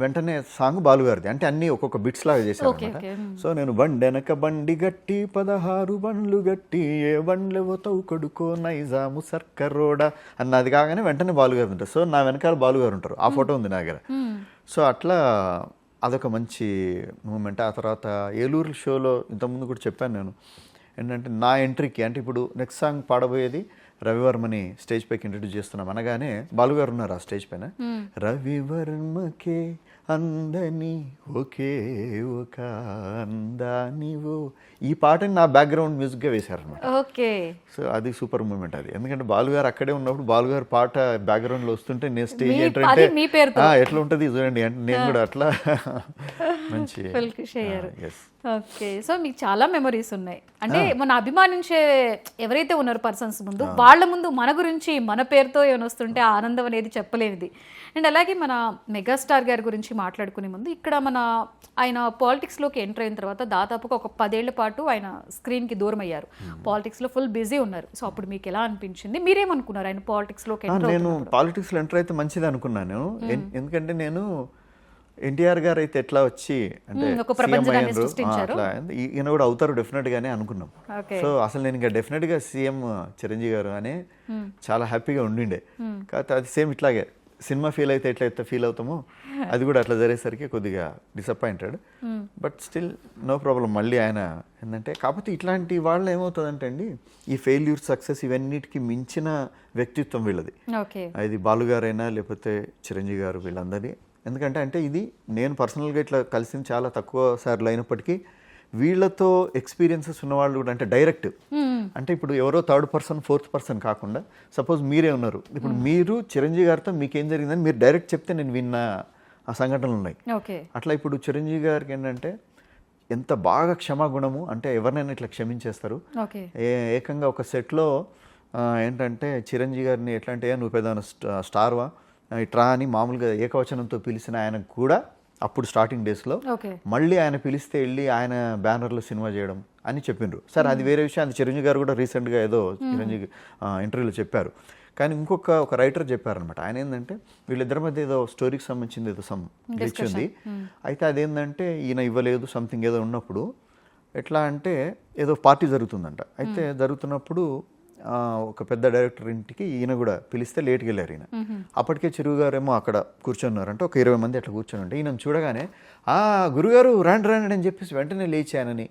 వెంటనే సాంగ్ బాలుగారిది, అంటే అన్ని ఒక్కొక్క బిట్స్ లాగా చేశాను అనమాట. సో నేను బండెనక బండి గట్టి 16 బండ్లు గట్టి ఏ బండ్లెవో తౌకడుకో నైజాము సర్కరోడా అన్నది కాగానే వెంటనే బాలుగారు ఉంటారు. సో నా వెనకాల బాలుగారు ఉంటారు, ఆ ఫోటో ఉంది నా దగ్గర. సో అట్లా అదొక మంచి మూమెంట్. ఆ తర్వాత ఏలూరు షోలో ఇంతకుముందు కూడా చెప్పాను నేను ఏంటంటే నా ఎంట్రీకి అంటే ఇప్పుడు నెక్స్ట్ సాంగ్ పాడబోయేది రవివర్మని స్టేజ్ పైకి ఇంట్రడ్యూస్ చేస్తున్నాం అనగానే బాలుగారు ఉన్నారు ఆ స్టేజ్ పైన. రవివర్మకే అందని ఒకే ఒక అందానివో ఈ పాటని నా బ్యాక్గ్రౌండ్ మ్యూజిక్గా వేశారనమాట. సో అది సూపర్ మూమెంట్ అది. ఎందుకంటే బాలుగారు అక్కడే ఉన్నప్పుడు బాలుగారు పాట బ్యాక్గ్రౌండ్లో వస్తుంటే నేను స్టేజ్ ఎంటర్ అంటే ఎట్లా ఉంటుంది చూడండి అంటే నేను కూడా అట్లా మంచి
ఓకే, సో మీకు చాలా మెమరీస్ ఉన్నాయి. అంటే మన అభిమానించే ఎవరైతే ఉన్నారు పర్సన్స్ ముందు, వాళ్ళ ముందు మన గురించి మన పేరుతో ఏమైనా వస్తుంటే ఆ ఆనందం అనేది చెప్పలేనిది. అండ్ అలాగే మన మెగాస్టార్ గారి గురించి మాట్లాడుకునే ముందు ఇక్కడ ఆయన పాలిటిక్స్లోకి ఎంటర్ అయిన తర్వాత దాదాపుగా ఒక 10 ఏళ్ల పాటు ఆయన స్క్రీన్కి దూరం అయ్యారు. పాలిటిక్స్లో ఫుల్ బిజీ ఉన్నారు. సో అప్పుడు మీకు ఎలా అనిపించింది? మీరేమనుకున్నారు ఆయన పాలిటిక్స్లోకి ఎంటర్?
నేను పాలిటిక్స్లో ఎంటర్ అయితే మంచిది అనుకున్నాను. ఎందుకంటే నేను ఎన్టీఆర్ గారు అయితే ఎట్లా వచ్చి అంటే
ఒక ప్రపంచాన్ని సృష్టించారు,
అట్లా ఈయన కూడా అవుతారు డెఫినెట్ గానే అనుకున్నాం. సో అసలు నేను ఇంకా డెఫినెట్ గా సీఎం చిరంజీవి గారు అని చాలా హ్యాపీగా ఉండిండే. కాకపోతే అది సేమ్ ఇట్లాగే సినిమా ఫీల్ అయితే ఎట్లయితే ఫీల్ అవుతామో అది కూడా అట్లా జరిగేసరికి కొద్దిగా disappointed. But still no problem. మళ్ళీ ఆయన ఏంటంటే కాకపోతే ఇట్లాంటి వాళ్ళు ఏమవుతుందంటే అండి, ఈ ఫెయిల్యూర్ సక్సెస్ ఇవన్నిటికి మించిన వ్యక్తిత్వం వీళ్ళది. అది బాలుగారైనా లేకపోతే చిరంజీవి గారు వీళ్ళందరినీ. ఎందుకంటే అంటే ఇది నేను పర్సనల్గా ఇట్లా కలిసింది చాలా తక్కువ సార్లు అయినప్పటికీ వీళ్ళతో ఎక్స్పీరియన్సెస్ ఉన్నవాళ్ళు కూడా అంటే డైరెక్ట్ అంటే ఇప్పుడు ఎవరో థర్డ్ పర్సన్ ఫోర్త్ పర్సన్ కాకుండా సపోజ్ మీరే ఉన్నారు, ఇప్పుడు మీరు చిరంజీవి గారితో మీకేం జరిగిందని మీరు డైరెక్ట్ చెప్తే నేను విన్న ఆ సంఘటనలు ఉన్నాయి. అట్లా ఇప్పుడు చిరంజీవి గారికి ఏంటంటే ఎంత బాగా క్షమాగుణము అంటే ఎవరినైనా ఇట్లా క్షమించేస్తారు. ఏకంగా ఒక సెట్లో ఏంటంటే చిరంజీవి గారిని ఎట్లా అంటే నువ్వు పెద్ద స్టార్వా ఇట్రా అని మామూలుగా ఏకవచనంతో పిలిచిన ఆయనకు కూడా అప్పుడు స్టార్టింగ్ డేస్లో మళ్ళీ ఆయన పిలిస్తే వెళ్ళి ఆయన బ్యానర్లో సినిమా చేయడం అని చెప్పిండ్రు. సరే అది వేరే విషయం. అది చిరంజీవి గారు కూడా రీసెంట్గా ఏదో చిరంజీవి ఇంటర్వ్యూలో చెప్పారు. కానీ ఒక రైటర్ చెప్పారనమాట. ఆయన ఏంటంటే వీళ్ళిద్దరి మధ్య ఏదో స్టోరీకి సంబంధించింది ఏదో గ్లిచ్ ఉంది. అయితే అదేంటంటే ఈయన ఇవ్వలేదు సంథింగ్ ఏదో ఉన్నప్పుడు ఎట్లా అంటే ఏదో పార్టీ జరుగుతుందంట. అయితే జరుగుతున్నప్పుడు ఒక పెద్ద డైరెక్టర్ ఇంటికి ఈయన కూడా పిలిస్తే లేట్కి వెళ్ళారు. ఈయన అప్పటికే చిరుగు గారు ఏమో అక్కడ కూర్చున్నారంటే ఒక 20 మంది అట్లా కూర్చొని ఉంటే ఈయన చూడగానే గురుగారు రాండి రాండి అని చెప్పేసి వెంటనే లేచానని.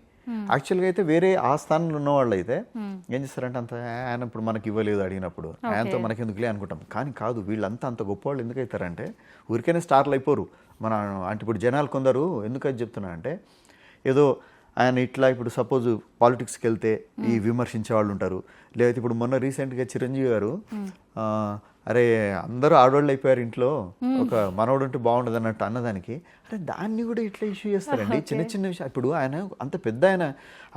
యాక్చువల్గా అయితే వేరే ఆ స్థానంలో ఉన్న వాళ్ళు అయితే ఏం చేస్తారంటే అంత ఆయన ఇప్పుడు మనకి ఇవ్వలేదు అడిగినప్పుడు ఆయనతో మనకి ఎందుకులే అనుకుంటాం. కానీ కాదు, వీళ్ళంతా అంత గొప్ప వాళ్ళు ఎందుకు అవుతారంటే ఊరికైనా స్టార్లు అయిపోరు. అంటే ఇప్పుడు జనాలు కొందరు ఎందుకు అది చెప్తున్నా అంటే ఏదో ఆయన ఇట్లా ఇప్పుడు సపోజ్ పాలిటిక్స్కి వెళ్తే ఈ విమర్శించే వాళ్ళు ఉంటారు. లేకపోతే ఇప్పుడు మొన్న రీసెంట్గా చిరంజీవి గారు అరే అందరూ ఆడవాళ్ళు అయిపోయారు ఇంట్లో ఒక మనవడు ఉంటే బాగుండదు అన్నట్టు అన్నదానికి అరే దాన్ని కూడా ఇట్లా ఇష్యూ చేస్తారండి. చిన్న చిన్న విషయం. ఇప్పుడు ఆయన అంత పెద్ద ఆయన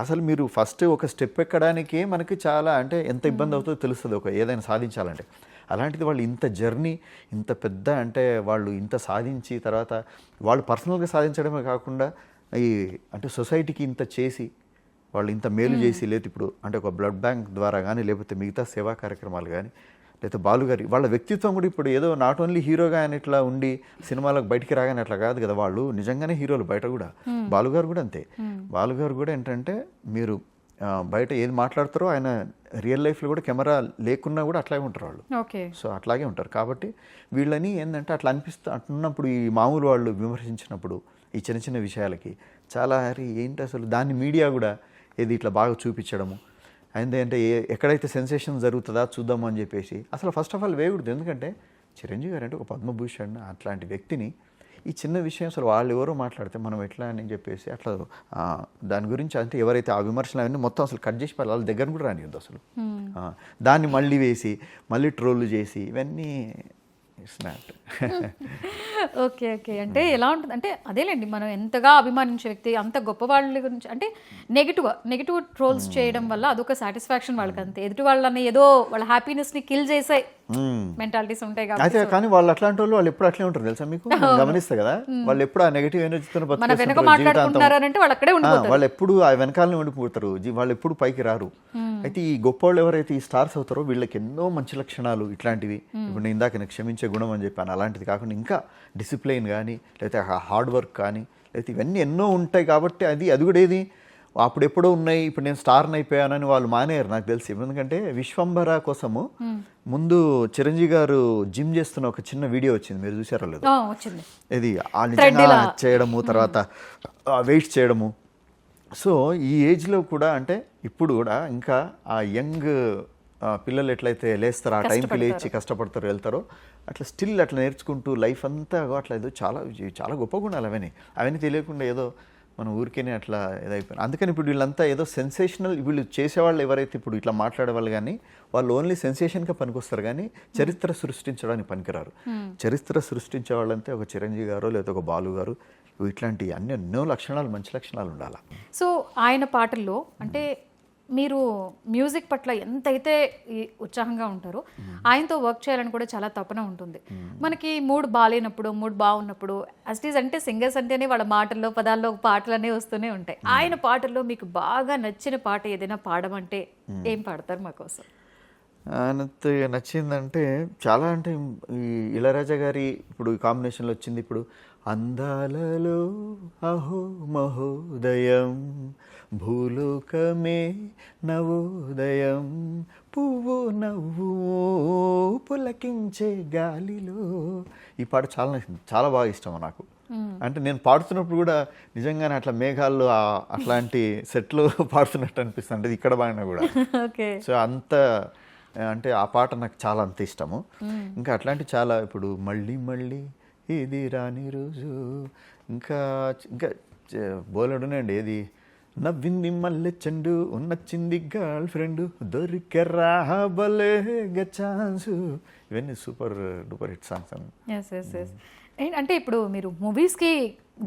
అసలు మీరు ఫస్ట్ ఒక స్టెప్ ఎక్కడానికి మనకి చాలా అంటే ఎంత ఇబ్బంది అవుతుందో తెలుస్తుంది ఒక ఏదైనా సాధించాలంటే. అలాంటిది వాళ్ళు ఇంత జర్నీ ఇంత పెద్ద అంటే వాళ్ళు ఇంత సాధించి తర్వాత వాళ్ళు పర్సనల్గా సాధించడమే కాకుండా అంటే సొసైటీకి ఇంత చేసి వాళ్ళు ఇంత మేలు చేసి లేదు ఇప్పుడు అంటే ఒక బ్లడ్ బ్యాంక్ ద్వారా కానీ లేకపోతే మిగతా సేవా కార్యక్రమాలు కానీ లేకపోతే బాలుగారి వాళ్ళ వ్యక్తిత్వం కూడా ఇప్పుడు ఏదో నాట్ ఓన్లీ హీరోగా ఆయన ఇట్లా ఉండి సినిమాలకు బయటికి రాగానే అట్లా కాదు కదా, వాళ్ళు నిజంగానే హీరోలు బయట కూడా. బాలుగారు కూడా అంతే. బాలుగారు కూడా ఏంటంటే మీరు బయట ఏది మాట్లాడతారో ఆయన రియల్ లైఫ్లో కూడా కెమెరా లేకున్నా కూడా అట్లాగే ఉంటారు వాళ్ళు. సో అట్లాగే ఉంటారు. కాబట్టి వీళ్ళని ఏంటంటే అట్లా అట్లున్నప్పుడు ఈ మామూలు వాళ్ళు విమర్శించినప్పుడు ఈ చిన్న చిన్న విషయాలకి చాలా ఏంటి అసలు దాన్ని మీడియా కూడా ఏది ఇట్లా బాగా చూపించడము అంటే ఎక్కడైతే సెన్సేషన్ జరుగుతుందా చూద్దాము అని చెప్పేసి అసలు ఫస్ట్ ఆఫ్ ఆల్ వేయకూడదు. ఎందుకంటే చిరంజీవి గారు అంటే ఒక పద్మభూషణ్ అట్లాంటి వ్యక్తిని ఈ చిన్న విషయం అసలు వాళ్ళు ఎవరో మాట్లాడితే మనం ఎట్లా అని చెప్పేసి అట్లా దాని గురించి అంటే ఎవరైతే ఆ విమర్శలు అవన్నీ మొత్తం అసలు కట్ చేసి వాళ్ళ దగ్గర కూడా రానియద్దు అసలు. దాన్ని మళ్ళీ వేసి మళ్ళీ ట్రోల్ చేసి ఇవన్నీ
ఓకే అంటే ఎలా ఉంటుంది అంటే అదేలేండి, మనం ఎంతగా అభిమానించే వ్యక్తి అంత గొప్ప వాళ్ళ గురించి అంటే నెగిటివ్ ట్రోల్స్ చేయడం వల్ల అదొక సాటిస్ఫాక్షన్ వాళ్ళకి. అంతే ఎదుటి వాళ్ళని ఏదో వాళ్ళ హ్యాపీనెస్ ని కిల్ చేసే మెంటాలిటీస్ ఉంటాయి
అయితే. కానీ వాళ్ళు అట్లాంటి వాళ్ళు ఎప్పుడు అట్లే ఉంటారు తెలుసా మీకు, గమనిస్తా కదా. వాళ్ళు ఎప్పుడు ఆ నెగిటివ్ ఎనర్జీతో వాళ్ళు ఎప్పుడు ఆ వెనకాలనే ఉండిపోతారు, వాళ్ళు ఎప్పుడు పైకి రారు. అయితే ఈ గొప్ప వాళ్ళు ఎవరైతే ఈ స్టార్స్ అవుతారో వీళ్ళకి ఎన్నో మంచి లక్షణాలు ఇట్లాంటివి ఇప్పుడు నేను ఇందాక క్షమించే గుణం అని చెప్పాను అలాంటిది కాకుండా ఇంకా డిసిప్లైన్ కానీ లేకపోతే హార్డ్ వర్క్ కానీ లేకపోతే ఇవన్నీ ఎన్నో ఉంటాయి. కాబట్టి అది కూడా ఏది అప్పుడు ఎప్పుడో ఉన్నాయి ఇప్పుడు నేను స్టార్ని అయిపోయానని వాళ్ళు మానేయారు నాకు తెలిసి. ఎందుకంటే విశ్వంభర కోసము ముందు చిరంజీవి గారు జిమ్ చేస్తున్న ఒక చిన్న వీడియో వచ్చింది, మీరు చూసారో లేదు? ఇది నిజంగా చేయడము తర్వాత వెయిట్స్ చేయడము. సో ఈ ఏజ్లో కూడా అంటే ఇప్పుడు కూడా ఇంకా ఆ యంగ్ పిల్లలు ఎట్లయితే లేస్తారో ఆ టైంకి లేచి కష్టపడతారో వెళ్తారో అట్లా స్టిల్ అట్లా నేర్చుకుంటూ లైఫ్ అంతా అట్లా ఏదో చాలా గొప్ప గుణాలు అవన్నీ తెలియకుండా ఏదో మన ఊరికేనే అట్లా ఏదైపోయింది. అందుకని ఇప్పుడు వీళ్ళంతా ఏదో సెన్సేషనల్ వీళ్ళు చేసేవాళ్ళు ఎవరైతే ఇప్పుడు ఇట్లా మాట్లాడేవాళ్ళు కానీ వాళ్ళు ఓన్లీ సెన్సేషన్గా పనికొస్తారు కానీ చరిత్ర సృష్టించడానికి పనికిరారు. చరిత్ర సృష్టించే వాళ్ళంటే ఒక చిరంజీవి గారు లేదా ఒక బాలు గారు ఇట్లాంటి ఎన్నో లక్షణాలు, మంచి లక్షణాలు ఉండాలి.
సో ఆయన పాటల్లో అంటే మీరు మ్యూజిక్ పట్ల ఎంతైతే ఉత్సాహంగా ఉంటారో ఆయనతో వర్క్ చేయాలని కూడా చాలా తపన ఉంటుంది. మనకి మూడ్ బాగాలేనప్పుడు, మూడ్ బాగున్నప్పుడు అస్టీజ్ అంటే సింగర్స్ అంటేనే వాళ్ళ మాటల్లో పదాల్లో పాటలు అనేవి వస్తూనే ఉంటాయి. ఆయన పాటల్లో మీకు బాగా నచ్చిన పాట ఏదైనా పాడమంటే ఏం పాడతారు మాకోసం?
ఆయనతో నచ్చిందంటే చాలా, అంటే ఈ ఇళయరాజా గారి ఇప్పుడు ఈ కాంబినేషన్లో వచ్చింది ఇప్పుడు అందాలలో అహో మహోదయం భూలోకమే నవోదయం పువ్వు నవ్వు పులకించే గాలిలో. ఈ పాట చాలా నచ్చింది, చాలా బాగా ఇష్టం నాకు. అంటే నేను పాడుతున్నప్పుడు కూడా నిజంగానే అట్లా మేఘాల్లో అట్లాంటి సెట్లో పాడుతున్నట్టు అనిపిస్తుంది, అంటే ఇక్కడ బాగా కూడా. సో అంత అంటే ఆ పాట నాకు చాలా అంత ఇష్టము. ఇంకా అట్లాంటి చాలా, ఇప్పుడు మళ్ళీ మళ్ళీ ఇది రాని రోజు, ఇంకా ఇంకా బోలెడునండి. ఏది నవ్వింది మల్లె చెండు నచ్చింది గర్ల్ ఫ్రెండ్ దొరికెర్రా బలేగా ఛాన్సు, ఇవన్నీ సూపర్ డూపర్ హిట్ సాంగ్స్ అండి.
అంటే ఇప్పుడు మీరు మూవీస్కి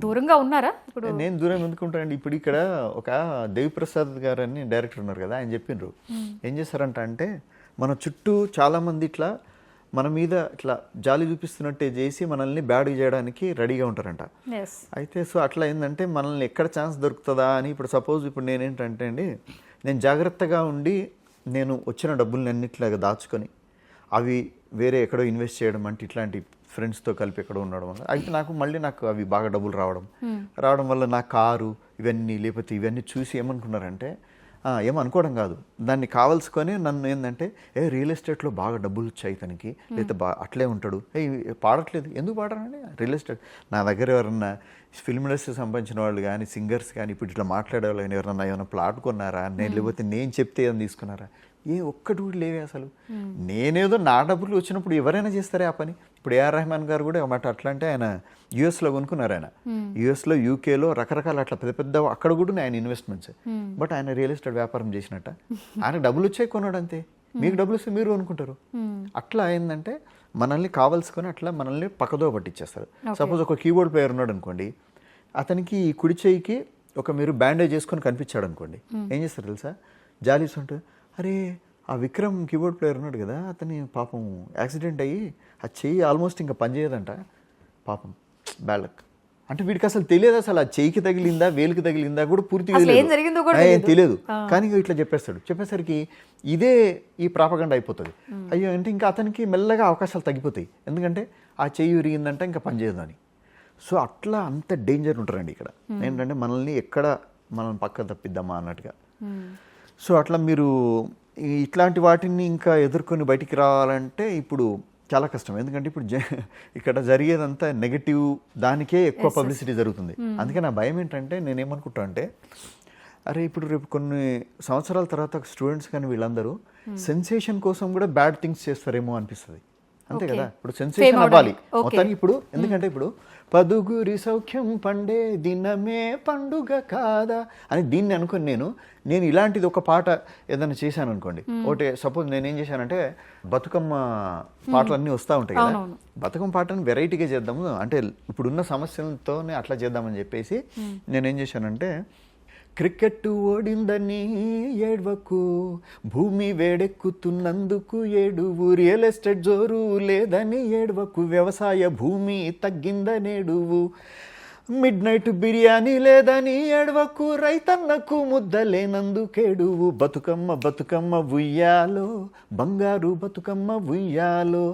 దూరంగా ఉన్నారా? ఇప్పుడు
నేను దూరం ఎందుకుంటానండి. ఇప్పుడు ఇక్కడ ఒక దేవిప్రసాద్ గారు అని డైరెక్టర్ ఉన్నారు కదా, ఆయన చెప్పిండ్రు ఏం చేస్తారంట అంటే మన చుట్టూ చాలామంది ఇట్లా మన మీద ఇట్లా జాలి చూపిస్తున్నట్టే చేసి మనల్ని బ్యాడ్ చేయడానికి రెడీగా ఉంటారంట. అయితే సో అట్లా ఏంటంటే మనల్ని ఎక్కడ ఛాన్స్ దొరుకుతుందా అని, ఇప్పుడు సపోజ్ ఇప్పుడు నేనేంటంటే అండి, నేను జాగ్రత్తగా ఉండి నేను వచ్చిన డబ్బుల్ని అన్నిట్లాగా దాచుకొని అవి వేరే ఎక్కడో ఇన్వెస్ట్ చేయడం, అంటే ఇట్లాంటి ఫ్రెండ్స్తో కలిపి ఎక్కడో ఉండడం వల్ల అయితే నాకు అవి బాగా డబ్బులు రావడం వల్ల నా కారు ఇవన్నీ లేకపోతే ఇవన్నీ చూసి ఏమనుకున్నారంటే, ఏమనుకోవడం కాదు, దాన్ని కావాల్సుకొని నన్ను ఏంటంటే రియల్ ఎస్టేట్లో బాగా డబ్బులు వచ్చాయి తనకి, లేకపోతే అట్లే ఉంటాడు, పాడట్లేదు, ఎందుకు పాడరండి రియల్ ఎస్టేట్. నా దగ్గర ఎవరన్నా ఫిల్మ్ ఇండస్ట్రీకి సంబంధించిన వాళ్ళు కానీ సింగర్స్ కానీ ఇప్పుడు ఇట్లా మాట్లాడే వాళ్ళు కానీ ఎవరన్నా ఏమైనా ప్లాట్ కొన్నారా, లేకపోతే నేను చెప్తే ఏమైనా తీసుకున్నారా, ఒక్కటి కూడా లేవే అసలు. నేనేదో నా డబ్బులు వచ్చినప్పుడు ఎవరైనా చేస్తారే ఆ పని. ఇప్పుడు ఏఆర్ రెహమాన్ గారు కూడా మాట అట్లా అంటే ఆయన యూఎస్లో కొనుక్కున్నారు. ఆయన యూఎస్లో యూకేలో రకరకాల అట్లా పెద్ద పెద్ద అక్కడ కూడా ఆయన ఇన్వెస్ట్మెంట్స్. బట్ ఆయన రియల్ ఎస్టేట్ వ్యాపారం చేసినట్ట, ఆయనకు డబ్బులు వచ్చాయి కొన్నాడు అంతే. మీకు డబ్బులు వస్తే మీరు అనుకుంటారు. అట్లా ఏంటంటే మనల్ని కావాల్సుకొని అట్లా మనల్ని పక్కదో పట్టించేస్తారు. సపోజ్ ఒక కీబోర్డ్ ప్లేయర్ ఉన్నాడు అనుకోండి, అతనికి కుడి చేయికి ఒక మీరు బ్యాండేజ్ చేసుకొని కనిపించాడు అనుకోండి, ఏం చేస్తారు తెలుసా, జాలీస్ ఉంటుంది, అరే ఆ విక్రమ్ కీబోర్డ్ ప్లేయర్ ఉన్నాడు కదా, అతని పాపం యాక్సిడెంట్ అయ్యి ఆ చెయ్యి ఆల్మోస్ట్ ఇంకా పనిచేయదంట, పాపం బ్యాడ్ లక్. అంటే వీడికి అసలు తెలియదు, అసలు ఆ చెయ్యికి తగిలిందా వేలికి తగిలిందా కూడా పూర్తిగా తెలియదు. కానీ ఇట్లా చెప్పేసరికి ఇదే ఈ ప్రాపగండ అయిపోతుంది. అయ్యో అంటే ఇంకా అతనికి మెల్లగా అవకాశాలు తగ్గిపోతాయి, ఎందుకంటే ఆ చెయ్యి విరిగిందంటే ఇంకా పనిచేయదు అని. సో అట్లా అంత డేంజర్ ఉంటారండి ఇక్కడ. ఏంటంటే మనల్ని ఎక్కడ మనం పక్క తప్పిద్దామా అన్నట్టుగా. సో అట్లా మీరు ఇట్లాంటి వాటిని ఇంకా ఎదుర్కొని బయటికి రావాలంటే ఇప్పుడు చాలా కష్టం, ఎందుకంటే ఇప్పుడు ఇక్కడ జరిగేదంతా నెగటివ్, దానికే ఎక్కువ పబ్లిసిటీ జరుగుతుంది. అందుకే నా భయం ఏంటంటే నేనేమనుకుంటా అంటే, అరే ఇప్పుడు రేపు కొన్ని సంవత్సరాల తర్వాత స్టూడెంట్స్ కానీ వీళ్ళందరూ సెన్సేషన్ కోసం కూడా బ్యాడ్ థింగ్స్ చేస్తారేమో అనిపిస్తుంది. అంతే కదా, ఇప్పుడు సెన్సేషన్ అవ్వాలి మొత్తానికి. ఇప్పుడు ఎందుకంటే ఇప్పుడు పదుగురి సౌఖ్యం పండే దినమే పండుగ కాదా అని దీన్ని అనుకుని నేను ఇలాంటిది ఒక పాట ఏదైనా చేశాను అనుకోండి. ఒకటి సపోజ్ నేనేం చేశానంటే బతుకమ్మ పాటలన్నీ వస్తూ ఉంటాయి కదా, బతుకమ్మ పాటను వెరైటీగా చేద్దాము, అంటే ఇప్పుడున్న సమస్యలతోనే అట్లా చేద్దామని చెప్పేసి నేనేం చేశానంటే, క్రికెట్ ఓడిందని ఏడ్వకు, భూమి వేడెక్కుతున్నందుకు ఏడువు, రియల్ ఎస్టేట్ జోరు లేదని ఏడ్వకు, వ్యవసాయ భూమి తగ్గిందనేడువు, మిడ్ నైట్ బిర్యానీ లేదని ఏడ్వకు, రైతన్నకు ముద్దలేనందుకేడువు, బతుకమ్మ బతుకమ్మ ఉయ్యాలో బంగారు బతుకమ్మ ఉయ్యాలో,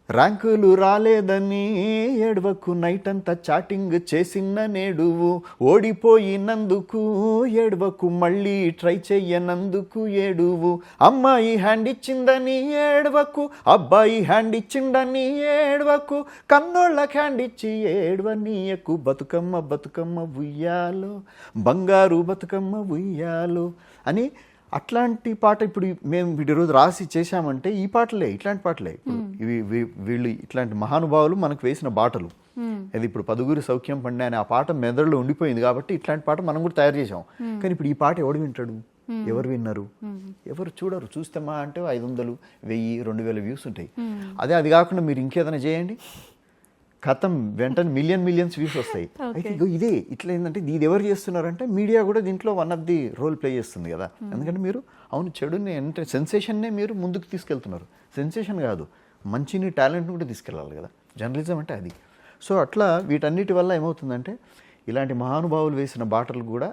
ర్యాంకులు రాలేదని ఏడ్వకు, నైట్ అంతా చాటింగ్ చేసిన నేడువు, ఓడిపోయినందుకు ఏడ్వకు, మళ్ళీ ట్రై చెయ్యనందుకు ఏడువు, అమ్మాయి హ్యాండ్ ఇచ్చిందని ఏడ్వకు, అబ్బాయి హ్యాండ్ ఇచ్చిందని ఏడ్వకు, కన్నోళ్ళకి హ్యాండ్ ఇచ్చి ఏడ్వనీయకు, బతుకమ్మ బతుకమ్మ ఉయ్యాలో బంగారు బతుకమ్మ ఉయ్యాలో అని అట్లాంటి పాట ఇప్పుడు మేము వీడి రోజు రాసి చేశామంటే ఈ పాటలే, ఇట్లాంటి పాటలే. ఇప్పుడు వీళ్ళు ఇట్లాంటి మహానుభావులు మనకు వేసిన బాటలు. అది ఇప్పుడు పదుగురి సౌఖ్యం పండే అనే ఆ పాట మెదడులో ఉండిపోయింది కాబట్టి ఇట్లాంటి పాట మనం కూడా తయారు చేసాం. కానీ ఇప్పుడు ఈ పాట ఎవడు వింటాడు, ఎవరు విన్నారు, ఎవరు చూడరు. చూస్తే మా అంటే 500, 1000, 2000 వ్యూస్ ఉంటాయి. అది కాకుండా మీరు ఇంకేదైనా చేయండి, కథం వెంటనే మిలియన్స్ వ్యూస్ వస్తాయి. అయితే ఇగో ఇదే ఇట్లా ఏంటంటే ఇది ఎవరు చేస్తున్నారంటే మీడియా కూడా దీంట్లో one of the role play చేస్తుంది కదా. ఎందుకంటే మీరు అవును చెడుని అంటే సెన్సేషన్నే మీరు ముందుకు తీసుకెళ్తున్నారు. సెన్సేషన్ కాదు, మంచిని టాలెంట్ని కూడా తీసుకెళ్ళాలి కదా, జర్నలిజం అంటే అది. సో అట్లా వీటన్నిటి వల్ల ఏమవుతుందంటే ఇలాంటి మహానుభావులు వేసిన బాటలు కూడా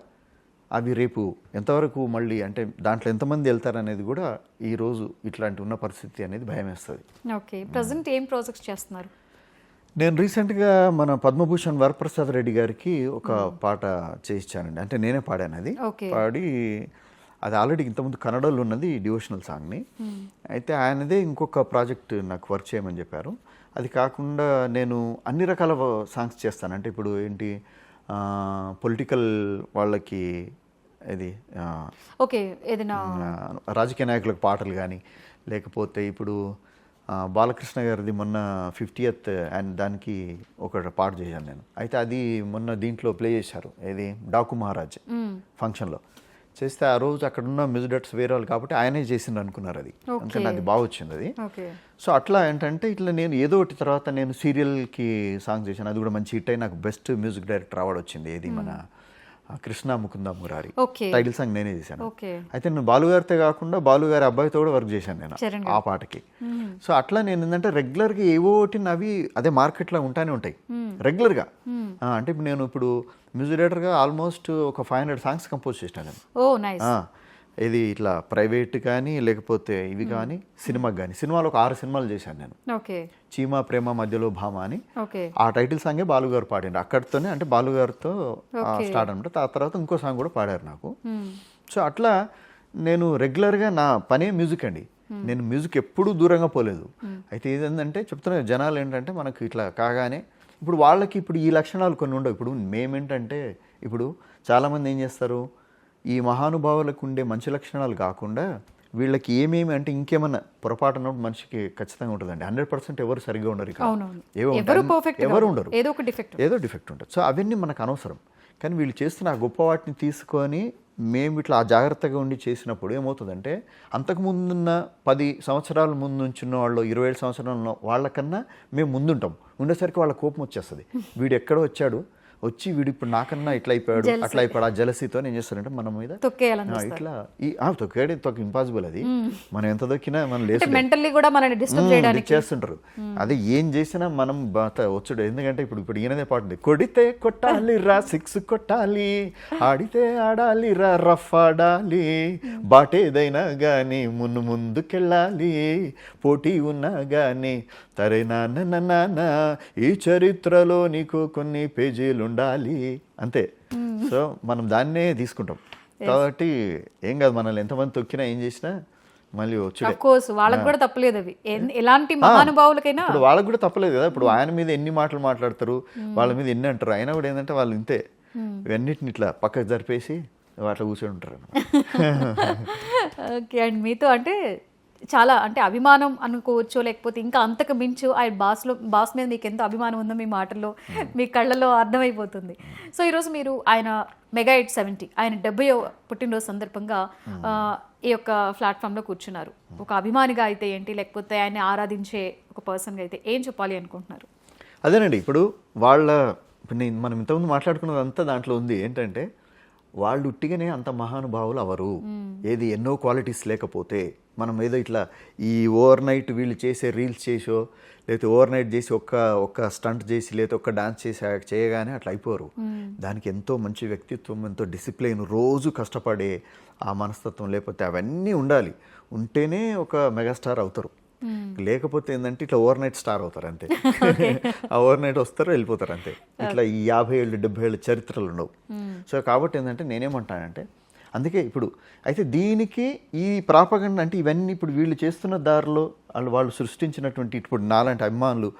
అవి రేపు ఎంతవరకు మళ్ళీ అంటే దాంట్లో ఎంతమంది వెళ్తారనేది కూడా ఈరోజు ఇట్లాంటి ఉన్న పరిస్థితి అనేది భయం వేస్తుంది.
ఓకే, ప్రజెంట్ ఏం ప్రాజెక్ట్స్ చేస్తున్నారు?
నేను రీసెంట్గా మన పద్మభూషణ్ వరప్రసాద్ రెడ్డి గారికి ఒక పాట చేయించానండి. అంటే నేనే పాడాను అది. పాడి అది ఆల్రెడీ ఇంతకుముందు కన్నడలో ఉన్నది డివోషనల్ సాంగ్ని. అయితే ఆయనదే ఇంకొక ప్రాజెక్ట్ నాకు వర్క్ చేయమని చెప్పారు. అది కాకుండా నేను అన్ని రకాల సాంగ్స్ చేస్తాను. అంటే ఇప్పుడు ఏంటి పొలిటికల్ వాళ్ళకి ఇది
ఓకే ఏదైనా
రాజకీయ నాయకులకు పాటలు కానీ, లేకపోతే ఇప్పుడు బాలకృష్ణ గారిది మొన్న 50th అండ్ దానికి ఒక పాట చేశాను నేను. అయితే అది మొన్న దీంట్లో ప్లే చేశారు, ఏది డాకు మహారాజ్ ఫంక్షన్లో చేస్తే ఆ రోజు అక్కడ ఉన్న మ్యూజిక్ డైరెక్టర్స్ వేరే వాళ్ళు కాబట్టి ఆయనే చేసిండు అనుకున్నారు. అది ఎందుకంటే అది బాగా వచ్చింది అది. సో అట్లా ఏంటంటే ఇట్లా నేను ఏదో ఒకటి తర్వాత నేను సీరియల్కి సాంగ్ చేశాను, అది కూడా మంచి హిట్ అయి నాకు బెస్ట్ మ్యూజిక్ డైరెక్టర్ అవార్డు వచ్చింది. ఏది మన కృష్ణ ముకుంద మురారి టైటిల్ సాంగ్ నేనే చేశాను. అయితే నేను బాలుగారితో కాకుండా బాలుగారి అబ్బాయితో కూడా వర్క్ చేశాను నేను ఆ పాటకి. సో అట్లా నేను ఏంటంటే రెగ్యులర్గా ఏవో ఒకటి అవి అదే మార్కెట్లో ఉంటానే ఉంటాయి రెగ్యులర్గా. అంటే ఇప్పుడు నేను ఇప్పుడు మ్యూజిక్ డైరెక్టర్గా ఆల్మోస్ట్ ఒక 500 సాంగ్స్ కంపోజ్ చేసినాను నేను. ఇది ఇట్లా ప్రైవేట్ కానీ లేకపోతే ఇవి కానీ సినిమాకి కానీ. సినిమాలో ఒక 6 సినిమాలు చేశాను నేను. చీమా ప్రేమ మధ్యలో భామ అని ఆ టైటిల్ సాంగే బాలుగారు పాడిండు. అక్కడితోనే అంటే బాలుగారితో స్టార్ట్ అనమాట. ఆ తర్వాత ఇంకో సాంగ్ కూడా పాడారు నాకు. సో అట్లా నేను రెగ్యులర్గా నా పనే మ్యూజిక్ అండి. నేను మ్యూజిక్ ఎప్పుడూ దూరంగా పోలేదు. అయితే ఏదంటే చెప్తున్నా జనాలు ఏంటంటే మనకు ఇట్లా కాగానే ఇప్పుడు వాళ్ళకి ఇప్పుడు ఈ లక్షణాలు కొన్ని ఉండవు. ఇప్పుడు మేమేంటంటే ఇప్పుడు చాలామంది ఏం చేస్తారు, ఈ మహానుభావులకు ఉండే మంచి లక్షణాలు కాకుండా వీళ్ళకి ఏమేమి అంటే ఇంకేమన్నా పొరపాటు అన్నప్పుడు మనిషికి ఖచ్చితంగా ఉంటుందండి. 100% ఎవరు సరిగ్గా ఉండరు, ఎవరు ఉండరు, ఏదో డిఫెక్ట్ ఉంటుంది. సో అవన్నీ మనకు అనవసరం. కానీ వీళ్ళు చేస్తున్న ఆ గొప్ప వాటిని తీసుకొని మేము ఇట్లా జాగ్రత్తగా ఉండి చేసినప్పుడు ఏమవుతుందంటే అంతకుముందున్న 10 సంవత్సరాల ముందు నుంచున్న వాళ్ళు 27 సంవత్సరాల వాళ్ళకన్నా మేము ముందుంటాం. ఉండేసరికి వాళ్ళ కోపం వచ్చేస్తుంది. వీడు ఎక్కడో వచ్చాడు, వచ్చి వీడు ఇప్పుడు నాకన్నా ఇట్లా అయిపోయాడు అట్లా అయిపోయాడు. ఆ జలసీతో ఏం చేస్తారంటే మన మీద ఇట్లా తొక్కేయడం ఇంపాసిబుల్. అది మనం ఎంత దొక్కినా మనం లేదు చేస్తుంటారు. అదే ఏం చేసినా మనం వచ్చుడు. ఎందుకంటే ఇప్పుడు ఈయనదే పాట ఉంది, కొడితే కొట్టాలి రా 6 కొట్టాలి, ఆడితే ఆడాలి రా రఫ్ ఆడాలి, బాటేదైనా గాని ముందుకెళ్ళాలి, పోటీ ఉన్నా గాని తరే నాన్న ఈ చరిత్రలో నీకు కొన్ని పేజీలు ఉండాలి అంతే. సో మనం దాన్నే తీసుకుంటాం కాబట్టి ఏం కాదు, మనల్ని ఎంతమంది తొక్కినా ఏం చేసినా మళ్ళీ వచ్చి
వాళ్ళకి కూడా తప్పలేదు. అవి ఎలాంటి మహానుభావులకైనా
ఇప్పుడు వాళ్ళకి కూడా తప్పలేదు కదా. ఇప్పుడు ఆయన మీద ఎన్ని మాటలు మాట్లాడతారు, వాళ్ళ మీద ఎన్ని అంటారు, అయినా కూడా ఏంటంటే వాళ్ళు ఇంతే ఇవన్నిటిని ఇట్లా పక్కకు జరిపేసి అట్లా కూర్చొని ఉంటారు.
ఓకే అండ్ మీతో అంటే చాలా అంటే అభిమానం అనుకోవచ్చు, లేకపోతే ఇంకా అంతకు మించు ఆయన బాస్ మీద మీకు ఎంత అభిమానం ఉందో మీ మాటల్లో మీ కళ్ళల్లో అర్థమైపోతుంది. సో ఈరోజు మీరు ఆయన మెగా 870 ఆయన 70వ పుట్టినరోజు సందర్భంగా ఈ యొక్క ప్లాట్ఫామ్లో కూర్చున్నారు. ఒక అభిమానిగా అయితే ఏంటి, లేకపోతే ఆయన్ని ఆరాధించే ఒక పర్సన్గా అయితే ఏం చెప్పాలి అనుకుంటున్నారు?
అదేనండి, ఇప్పుడు మనం ఇంతకుముందు మాట్లాడుకున్నదంతా దాంట్లో ఉంది. ఏంటంటే వాళ్ళు ఉట్టిగానే అంత మహానుభావులు అవరు. ఏది ఎన్నో క్వాలిటీస్ లేకపోతే మనం ఏదో ఇట్లా ఈ ఓవర్ నైట్ వీళ్ళు చేసే రీల్స్ చేసో లేకపోతే ఓవర్ నైట్ చేసి ఒక్క స్టంట్ చేసి లేకపోతే ఒక్క డాన్స్ చేసి చేయగానే అట్లా అయిపోరు. దానికి ఎంతో మంచి వ్యక్తిత్వం, ఎంతో డిసిప్లిన్, రోజు కష్టపడే ఆ మనస్తత్వం లేకపోతే అవన్నీ ఉండాలి. ఉంటేనే ఒక మెగాస్టార్ అవుతారు. లేకపోతే ఏంటంటే ఇట్లా ఓవర్ నైట్ స్టార్ అవుతారు అంతే. ఆ ఓవర్ నైట్ వస్తారు వెళ్ళిపోతారు అంతే. ఇట్లా ఈ 50 ఏళ్ళు 70 ఏళ్ళు చరిత్రలు ఉండవు. సో కాబట్టి ఏంటంటే నేనేమంటానంటే అందుకే ఇప్పుడు అయితే దీనికి ఈ ప్రాపగండ అంటే ఇవన్నీ ఇప్పుడు వీళ్ళు చేస్తున్న దారిలో వాళ్ళు సృష్టించినటువంటి ఇప్పుడు నాలాంటి అభిమానులు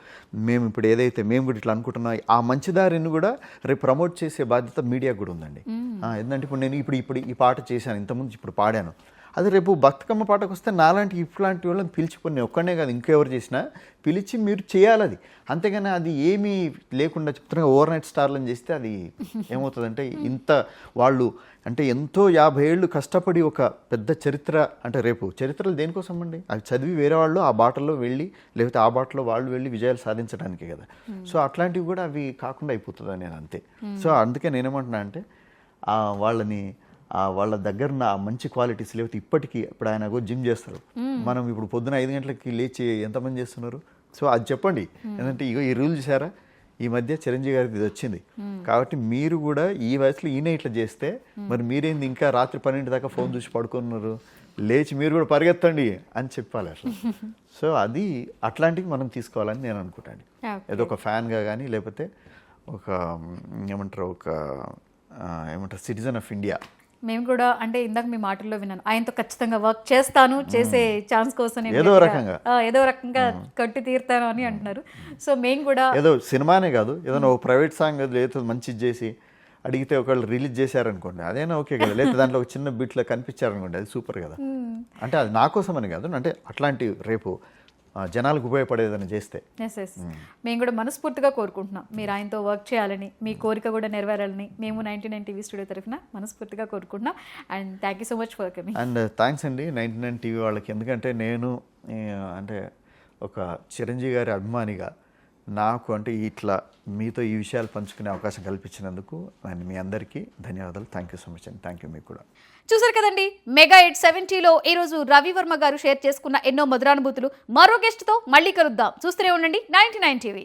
మేము ఇప్పుడు ఏదైతే మేము కూడా ఇట్లా అనుకుంటున్నా ఆ మంచి దారిని కూడా రేపు ప్రమోట్ చేసే బాధ్యత మీడియాకు కూడా ఉందండి. ఎందుకంటే ఇప్పుడు నేను ఇప్పుడు ఈ పాట చేశాను, ఇంతకుముందు ఇప్పుడు పాడాను, అది రేపు బతుకమ్మ పాటకు వస్తే నాలాంటి ఇట్లాంటి వాళ్ళని పిలిచిపోయి నేను ఒక్కనే కాదు ఇంకెవరు చేసినా పిలిచి మీరు చేయాలి అది. అంతేగాని అది ఏమీ లేకుండా చెప్తున్నా ఓవర్ నైట్ స్టార్లను చేస్తే అది ఏమవుతుందంటే ఇంత వాళ్ళు అంటే ఎంతో 50 ఏళ్ళు కష్టపడి ఒక పెద్ద చరిత్ర అంటే రేపు చరిత్రలు దేనికోసం అండి? అవి చదివి వేరే వాళ్ళు ఆ బాటల్లో వెళ్ళి లేకపోతే ఆ బాటలో వాళ్ళు వెళ్ళి విజయాలు సాధించడానికే కదా. సో అట్లాంటివి కూడా అవి కాకుండా అయిపోతుందని నేను అంతే. సో అందుకే నేనేమంటున్నా అంటే వాళ్ళని వాళ్ళ దగ్గర ఉన్న మంచి క్వాలిటీస్ లేకపోతే ఇప్పటికీ ఇప్పుడు ఆయన జిమ్ చేస్తారు, మనం ఇప్పుడు పొద్దున 5 గంటలకి లేచి ఎంతమంది చేస్తున్నారు? సో అది చెప్పండి. ఎందుకంటే ఇగో ఈ రూల్ చూసారా, ఈ మధ్య చిరంజీవి గారికి ఇది వచ్చింది కాబట్టి మీరు కూడా ఈ వయసులో ఈయన ఇట్లా చేస్తే మరి మీరేంది ఇంకా రాత్రి 12 దాకా ఫోన్ చూసి పడుకున్నారు, లేచి మీరు కూడా పరిగెత్తండి అని చెప్పాలి అట్లా. సో అది అట్లాంటివి మనం తీసుకోవాలని నేను అనుకుంటాను. ఏదో ఒక ఫ్యాన్గా కానీ లేకపోతే ఒక ఏమంటారు సిటిజన్ ఆఫ్ ఇండియా.
మేము కూడా అంటే ఇందాక మీ మాటల్లో విన్నాను ఆయనతో ఖచ్చితంగా వర్క్ చేస్తాను, చేసే ఛాన్స్ కోసం
ఏదో రకంగా
కట్టి తీరుతాను అని అంటున్నారు. సో మేము కూడా
ఏదో సినిమానే కాదు ఏదైనా ఒక ప్రైవేట్ సాంగ్ లేకపోతే మంచి చేసి అడిగితే ఒకళ్ళు రిలీజ్ చేశారనుకోండి అదేనా ఓకే కదా, లేకపోతే దాంట్లో ఒక చిన్న బిట్లో కనిపించారనుకోండి అది సూపర్ కదా. అంటే అది నా కోసం అని కాదు, అంటే అట్లాంటి రేపు జనాలకు ఉపయోగపడేదని చేస్తే.
ఎస్ మేము కూడా మనస్ఫూర్తిగా కోరుకుంటున్నాం మీరు ఆయనతో వర్క్ చేయాలని, మీ కోరిక కూడా నెరవేరాలని మేము 99 టీవీ స్టూడియో తరఫున మనస్ఫూర్తిగా కోరుకుంటున్నాం. And thank you so much for coming.
And thanks అండి 99 టీవీ వాళ్ళకి, ఎందుకంటే నేను అంటే ఒక చిరంజీవి గారి అభిమానిగా నాకు అంటే ఇట్లా మీతో ఈ విషయాలు పంచుకునే అవకాశం కల్పించినందుకు అండ్ మీ అందరికీ ధన్యవాదాలు. థ్యాంక్ యూ సో మచ్ అండి. థ్యాంక్ యూ మీకు కూడా.
చూసారు కదండి, మెగా 870లో ఈరోజు రవివర్మ గారు షేర్ చేసుకున్న ఎన్నో మధురానుభూతులు. మరో గెస్ట్తో మళ్ళీ కలుద్దాం. చూస్తూనే ఉండండి 99 టీవీ.